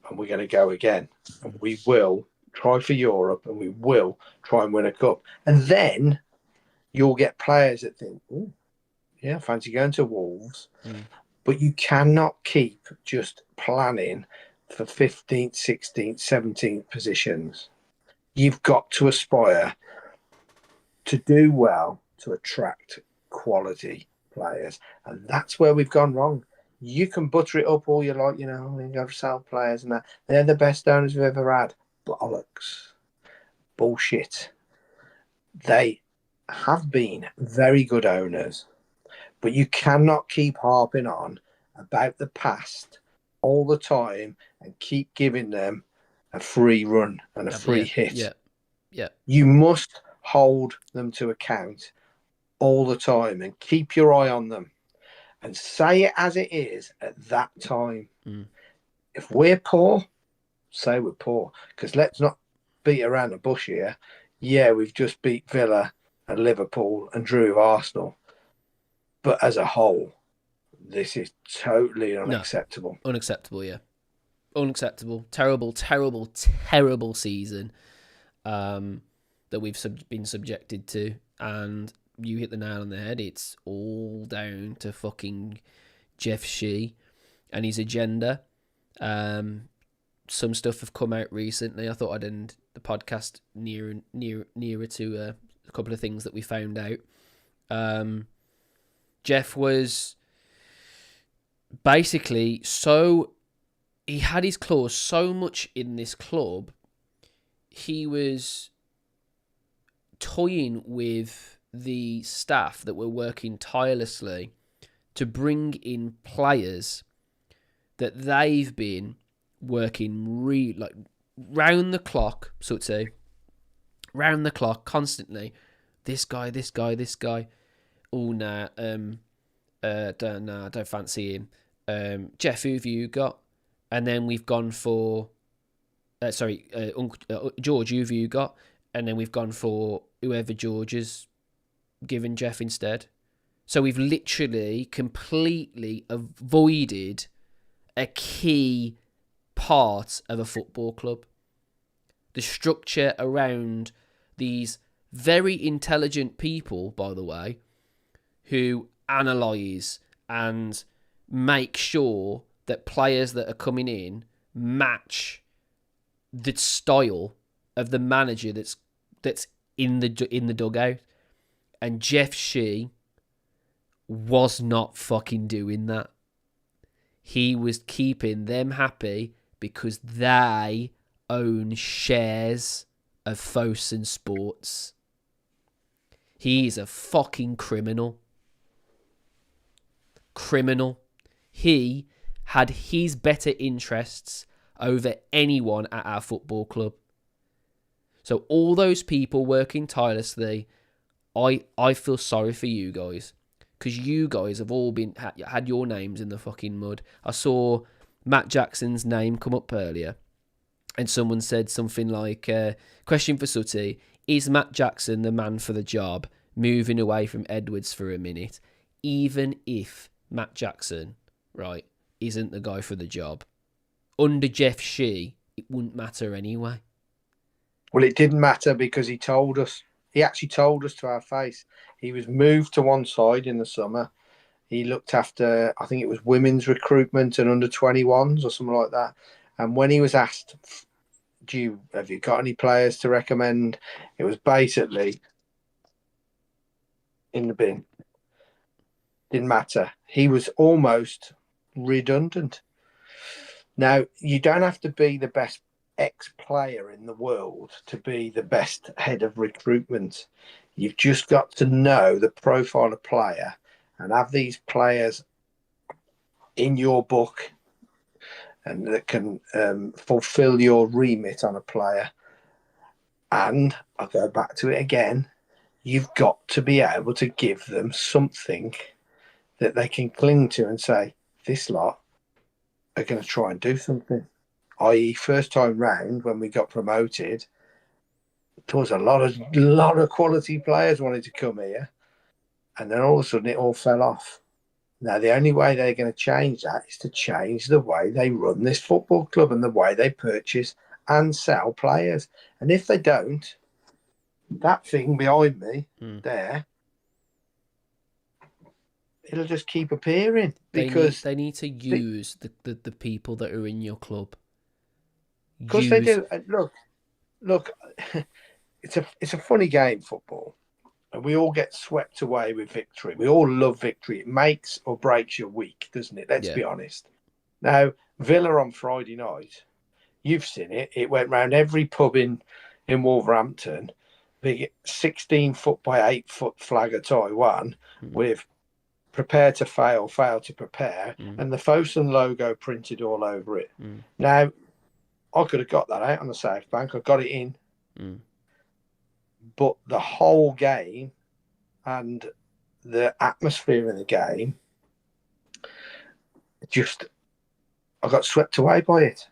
and we're going to go again. And we will try for Europe, and we will try and win a cup. And then you'll get players that think, oh, yeah, fancy going to Wolves. But you cannot keep just planning for 15th, 16th, 17th positions. You've got to aspire to do well, to attract quality players. And that's where we've gone wrong. You can butter it up all you like, you have to sell players and that. They're the best owners we've ever had. Bollocks. Bullshit. They have been very good owners, but you cannot keep harping on about the past all the time and keep giving them a free run and a free hit. Yeah. You must hold them to account all the time and keep your eye on them and say it as it is at that time. If we're poor, say we're poor, because let's not beat around the bush here. Yeah, we've just beat Villa and Liverpool and drew with Arsenal. But as a whole, this is totally unacceptable. No, unacceptable, yeah. Unacceptable. Terrible season that we've been subjected to. And you hit the nail on the head. It's all down to fucking Jeff Shee and his agenda. Some stuff have come out recently. I thought I'd end the podcast nearer to a couple of things that we found out. Jeff was basically he had his claws so much in this club, he was toying with the staff that were working tirelessly to bring in players that they've been working round the clock, Sutty, round the clock, constantly. This guy. Oh, nah, I don't fancy him. Jeff, who have you got? And then we've gone for... George, who have you got? And then we've gone for whoever George has given Jeff instead. So we've literally completely avoided a key part of a football club. The structure around these very intelligent people, by the way, who analyse and make sure that players that are coming in match the style of the manager that's in the dugout. And Jeff Shee was not fucking doing that. He was keeping them happy because they own shares of Fosun Sports. He's a fucking criminal. He had his better interests over anyone at our football club. So all those people working tirelessly, I feel sorry for you guys, because you guys have all had your names in the fucking mud. I saw Matt Jackson's name come up earlier, and someone said something like, question for Sutty, is Matt Jackson the man for the job, moving away from Edwards for a minute? Even if Matt Jackson, right, isn't the guy for the job, under Jeff Shee, it wouldn't matter anyway. Well, it didn't matter because he told us. He actually told us to our face. He was moved to one side in the summer. He looked after, I think it was women's recruitment and under 21s or something like that. And when he was asked, have you got any players to recommend? It was basically in the bin. Didn't matter. He was almost redundant. Now, you don't have to be the best ex-player in the world to be the best head of recruitment. You've just got to know the profile of player and have these players in your book and that can fulfill your remit on a player. And I'll go back to it again. You've got to be able to give them something that they can cling to and say, this lot are going to try and do something. I.e., first time round when we got promoted, there was a lot of quality players wanted to come here, and then all of a sudden it all fell off. Now, the only way they're going to change that is to change the way they run this football club and the way they purchase and sell players. And if they don't, that thing behind me there, it'll just keep appearing because they need to use the people that are in your club. Because they do. Look, it's a funny game, football. And we all get swept away with victory. We all love victory. It makes or breaks your week, doesn't it? Let's be honest. Now, Villa on Friday night, you've seen it. It went round every pub in Wolverhampton. The 16-foot by 8-foot flag of Taiwan with prepare to fail, fail to prepare, and the Fosun logo printed all over it. Now, I could have got that out on the South Bank. I got it in. But the whole game and the atmosphere in the game, I got swept away by it.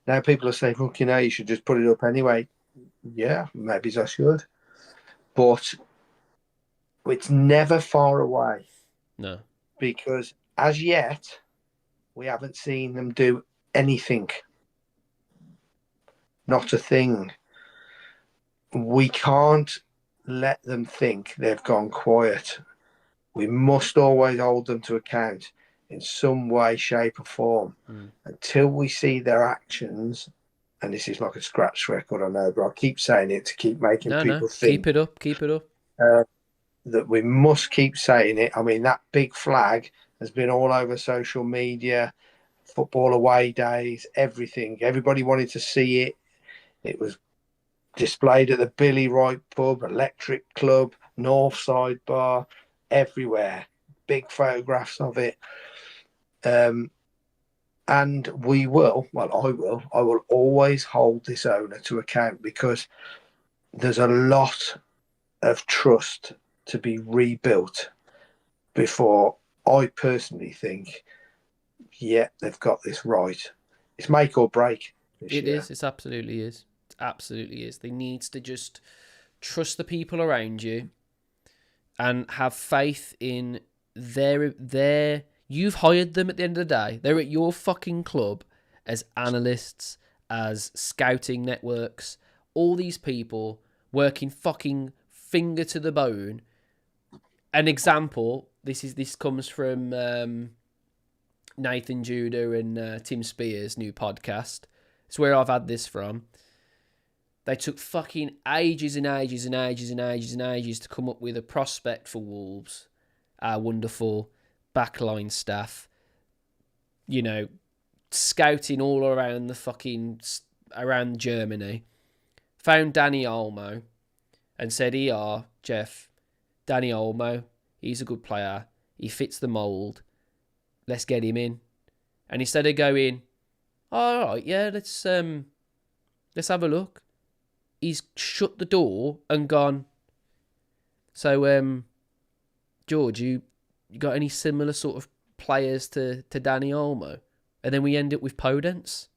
Now people are saying, look, you should just put it up anyway. Yeah, maybe I should. But it's never far away. No. Because as yet, we haven't seen them do anything. Not a thing. We can't let them think they've gone quiet. We must always hold them to account in some way, shape or form until we see their actions. And this is like a scratch record, I know, but I keep saying it to keep making people think. Keep it up. That we must keep saying it. I mean, that big flag has been all over social media, football away days, everything. Everybody wanted to see it. It was displayed at the Billy Wright pub, Electric Club, Northside Bar, everywhere. Big photographs of it. And I will always hold this owner to account because there's a lot of trust to be rebuilt before I personally think, they've got this right. It's make or break. It is. It absolutely is. Absolutely is. They need to just trust the people around you and have faith in their you've hired them at the end of the day. They're at your fucking club as analysts, as scouting networks, all these people working fucking finger to the bone. An example, this comes from Nathan Judah and Tim Spears' new podcast. It's where I've had this from. They took fucking ages and ages and ages and ages and ages to come up with a prospect for Wolves. Our wonderful backline staff. Scouting all around around Germany. Found Danny Olmo and said, Jeff, Danny Olmo, he's a good player. He fits the mould. Let's get him in. And instead of going, all right, yeah, let's have a look. He's shut the door and gone. So, George, you got any similar sort of players to Danny Olmo? And then we end up with Podence.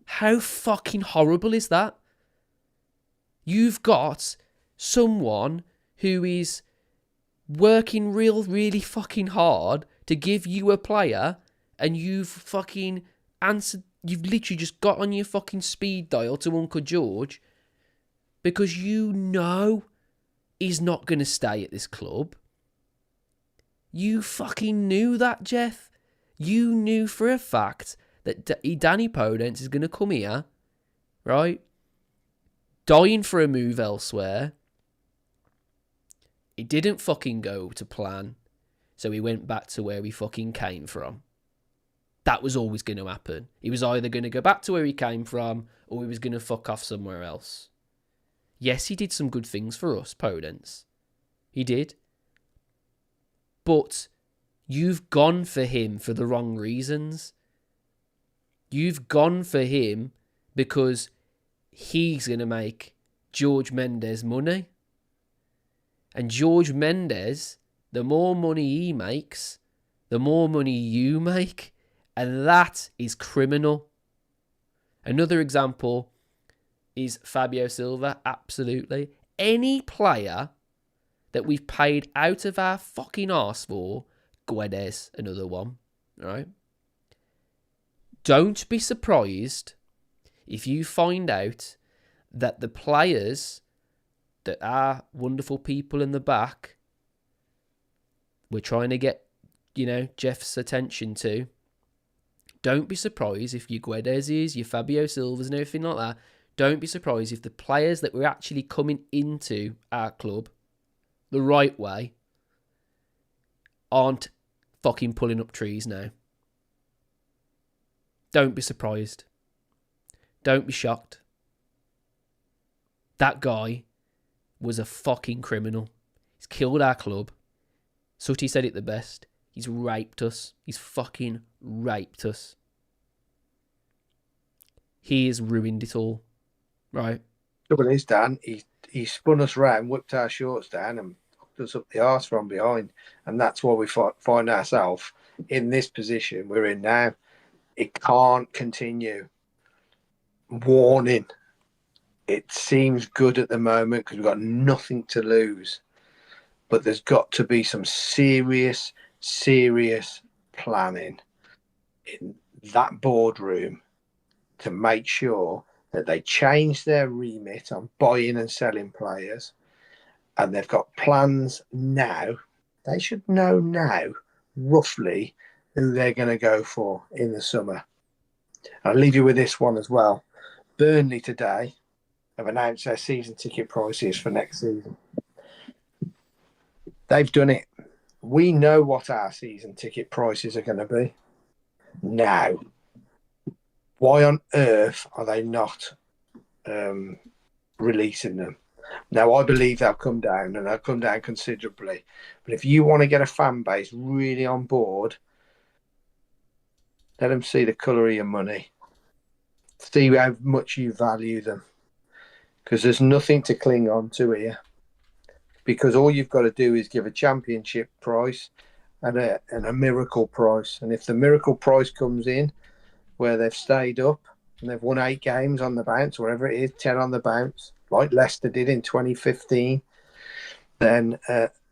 How fucking horrible is that? You've got someone who is working really fucking hard to give you a player, and you've fucking answered. You've literally just got on your fucking speed dial to Uncle George because you know he's not going to stay at this club. You fucking knew that, Jeff. You knew for a fact that Danny Podence is going to come here, right? Dying for a move elsewhere. He didn't fucking go to plan, so he went back to where he fucking came from. That was always going to happen. He was either going to go back to where he came from or he was going to fuck off somewhere else. Yes, he did some good things for us, Podence. He did. But you've gone for him for the wrong reasons. You've gone for him because he's going to make George Mendes money. And George Mendes, the more money he makes, the more money you make. And that is criminal. Another example is Fabio Silva. Absolutely. Any player that we've paid out of our fucking arse for, Guedes, another one, right? Don't be surprised if you find out that the players that are wonderful people in the back we're trying to get, Jeff's attention to. Don't be surprised if your Guedes, your Fabio Silvas and everything like that. Don't be surprised if the players that were actually coming into our club the right way aren't fucking pulling up trees now. Don't be surprised. Don't be shocked. That guy was a fucking criminal. He's killed our club. Sutty said it the best. He's raped us. He's fucking raped us. He has ruined it all. Right? Trouble is, Dan, he spun us round, whipped our shorts down and fucked us up the arse from behind. And that's why we find ourselves in this position we're in now. It can't continue. Warning. It seems good at the moment because we've got nothing to lose. But there's got to be some serious planning in that boardroom to make sure that they change their remit on buying and selling players. And they've got plans now. They should know now, roughly, who they're going to go for in the summer. I'll leave you with this one as well. Burnley today have announced their season ticket prices for next season. They've done it. We know what our season ticket prices are going to be. Now, why on earth are they not releasing them? Now, I believe they'll come down, and they'll come down considerably. But if you want to get a fan base really on board, let them see the colour of your money. See how much you value them. Because there's nothing to cling on to here. Because all you've got to do is give a championship price and a miracle price. And if the miracle price comes in where they've stayed up and they've won 8 games on the bounce, whatever it is, 10 on the bounce, like Leicester did in 2015, then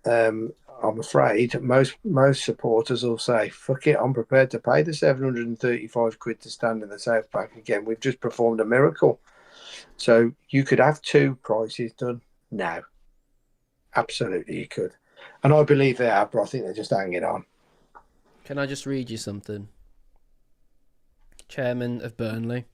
I'm afraid most supporters will say, fuck it, I'm prepared to pay the 735 quid to stand in the South Bank again. We've just performed a miracle. So you could have 2 prices done now. Absolutely, you could. And I believe they are, but I think they're just hanging on. Can I just read you something? Chairman of Burnley.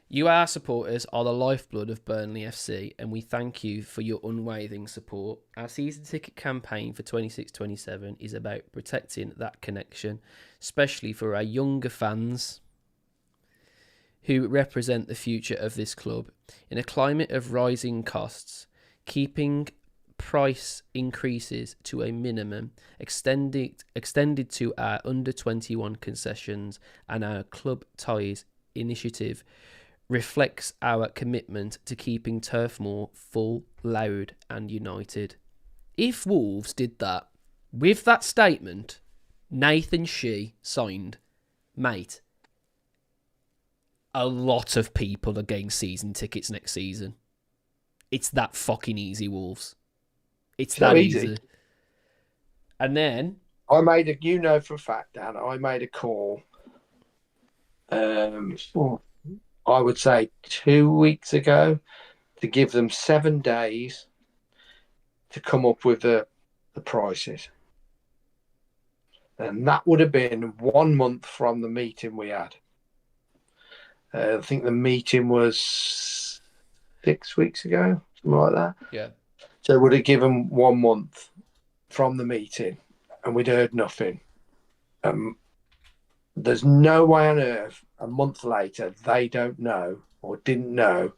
You, our supporters, are the lifeblood of Burnley FC, and we thank you for your unwavering support. Our season ticket campaign for 26-27 is about protecting that connection, especially for our younger fans who represent the future of this club. In a climate of rising costs, keeping price increases to a minimum, extended to our under-21 concessions and our club ties initiative reflects our commitment to keeping Turf Moor full, loud and united. If Wolves did that, with that statement Nathan Shee signed, mate, a lot of people are getting season tickets next season. It's that fucking easy, Wolves. It's that easy. And then I made for a fact, Dan, I made a call. I would say 2 weeks ago to give them 7 days to come up with the prices. And that would have been 1 month from the meeting we had. I think the meeting was 6 weeks ago, something like that. Yeah. So it would have given 1 month from the meeting, and we'd heard nothing. There's no way on earth a month later they don't know or didn't know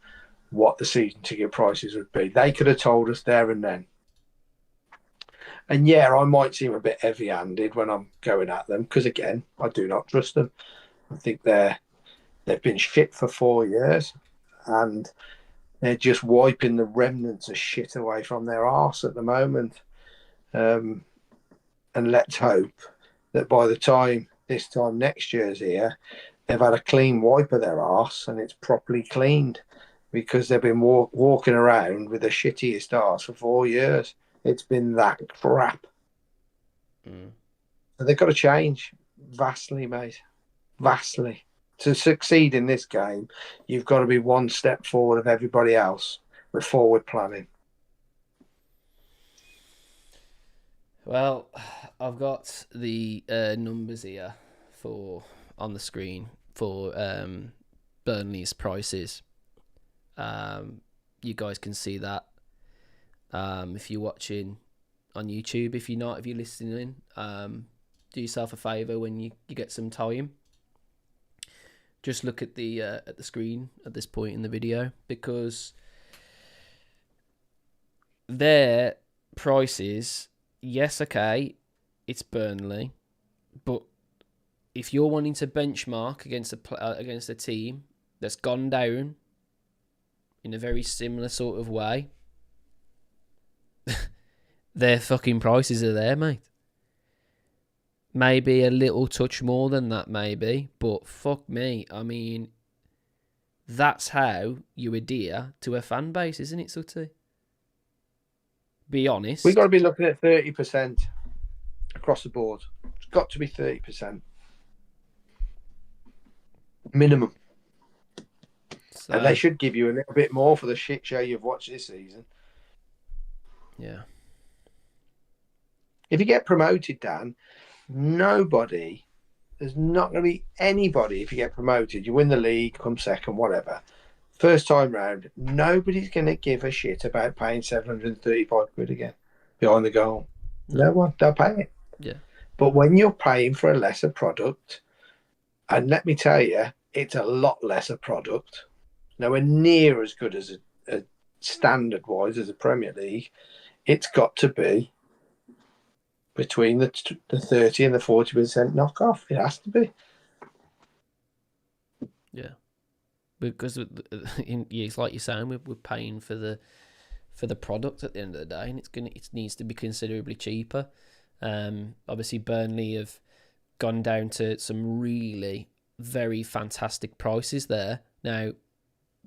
what the season ticket prices would be. They could have told us there and then. And yeah, I might seem a bit heavy-handed when I'm going at them because, again, I do not trust them. I think they've been shit for 4 years, and they're just wiping the remnants of shit away from their arse at the moment. And let's hope that by the time this time next year's here, they've had a clean wipe of their arse and it's properly cleaned, because they've been walking around with the shittiest arse for 4 years. It's been that crap. So they've got to change vastly, mate. Vastly. To succeed in this game, you've got to be one step forward of everybody else with forward planning. Well, I've got the numbers here on the screen for Burnley's prices. You guys can see that if you're watching on YouTube. If you're not, if you're listening, do yourself a favour when you get some time. Just look at the screen at this point in the video, because their prices, yes, okay, it's Burnley, but if you're wanting to benchmark against a team that's gone down in a very similar sort of way, their fucking prices are there, mate. Maybe a little touch more than that, maybe, but fuck me. I mean, that's how you adhere to a fan base, isn't it, Sutty? Be honest. We've got to be looking at 30% across the board. It's got to be 30%. Minimum. So, and they should give you a little bit more for the shit show you've watched this season. Yeah. If you get promoted, Dan, there's not going to be anybody, if you get promoted, you win the league, come second, whatever. First time round, nobody's going to give a shit about paying 735 quid again behind the goal. No one, they'll pay it. Yeah. But when you're paying for a lesser product, and let me tell you, it's a lot lesser product, nowhere near as good as a standard-wise as a Premier League, it's got to be between the 30 and the 40% knockoff. It has to be. Yeah. Because it's like you're saying, we're paying for the product at the end of the day, and it needs to be considerably cheaper. Obviously, Burnley have gone down to some really very fantastic prices there. Now,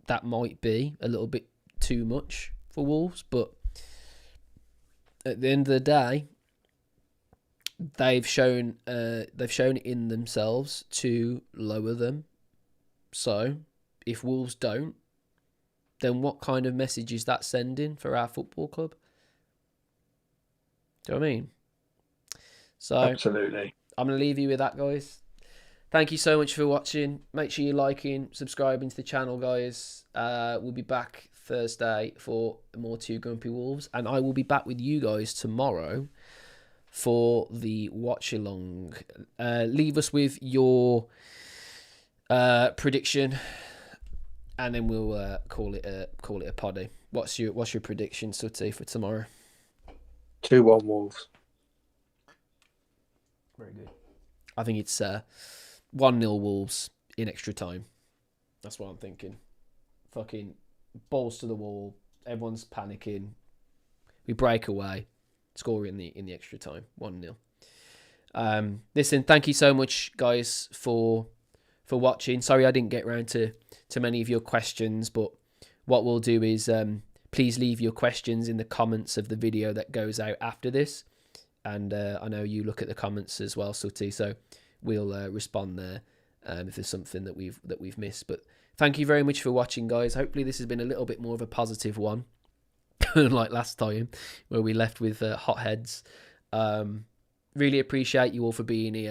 that might be a little bit too much for Wolves, but at the end of the day, they've shown in themselves to lower them. So, if Wolves don't, then what kind of message is that sending for our football club? Do you know what I mean? So, absolutely. I'm going to leave you with that, guys. Thank you so much for watching. Make sure you're liking, subscribing to the channel, guys. We'll be back Thursday for more Two Grumpy Wolves, and I will be back with you guys tomorrow for the watch along. Leave us with your prediction, and then we'll call it a poddy. What's your prediction, Sutty, for tomorrow? 2-1 Wolves. Very good. I think it's 1-0 Wolves in extra time. That's what I'm thinking. Fucking balls to the wall. Everyone's panicking. We break away. Score in the extra time. 1-0. Listen, thank you so much, guys, for watching. Sorry I didn't get around to many of your questions, but what we'll do is please leave your questions in the comments of the video that goes out after this. And I know you look at the comments as well, Sutty, so we'll respond there if there's something that we've missed. But thank you very much for watching, guys. Hopefully this has been a little bit more of a positive one, like last time where we left with hot heads. Really appreciate you all for being here.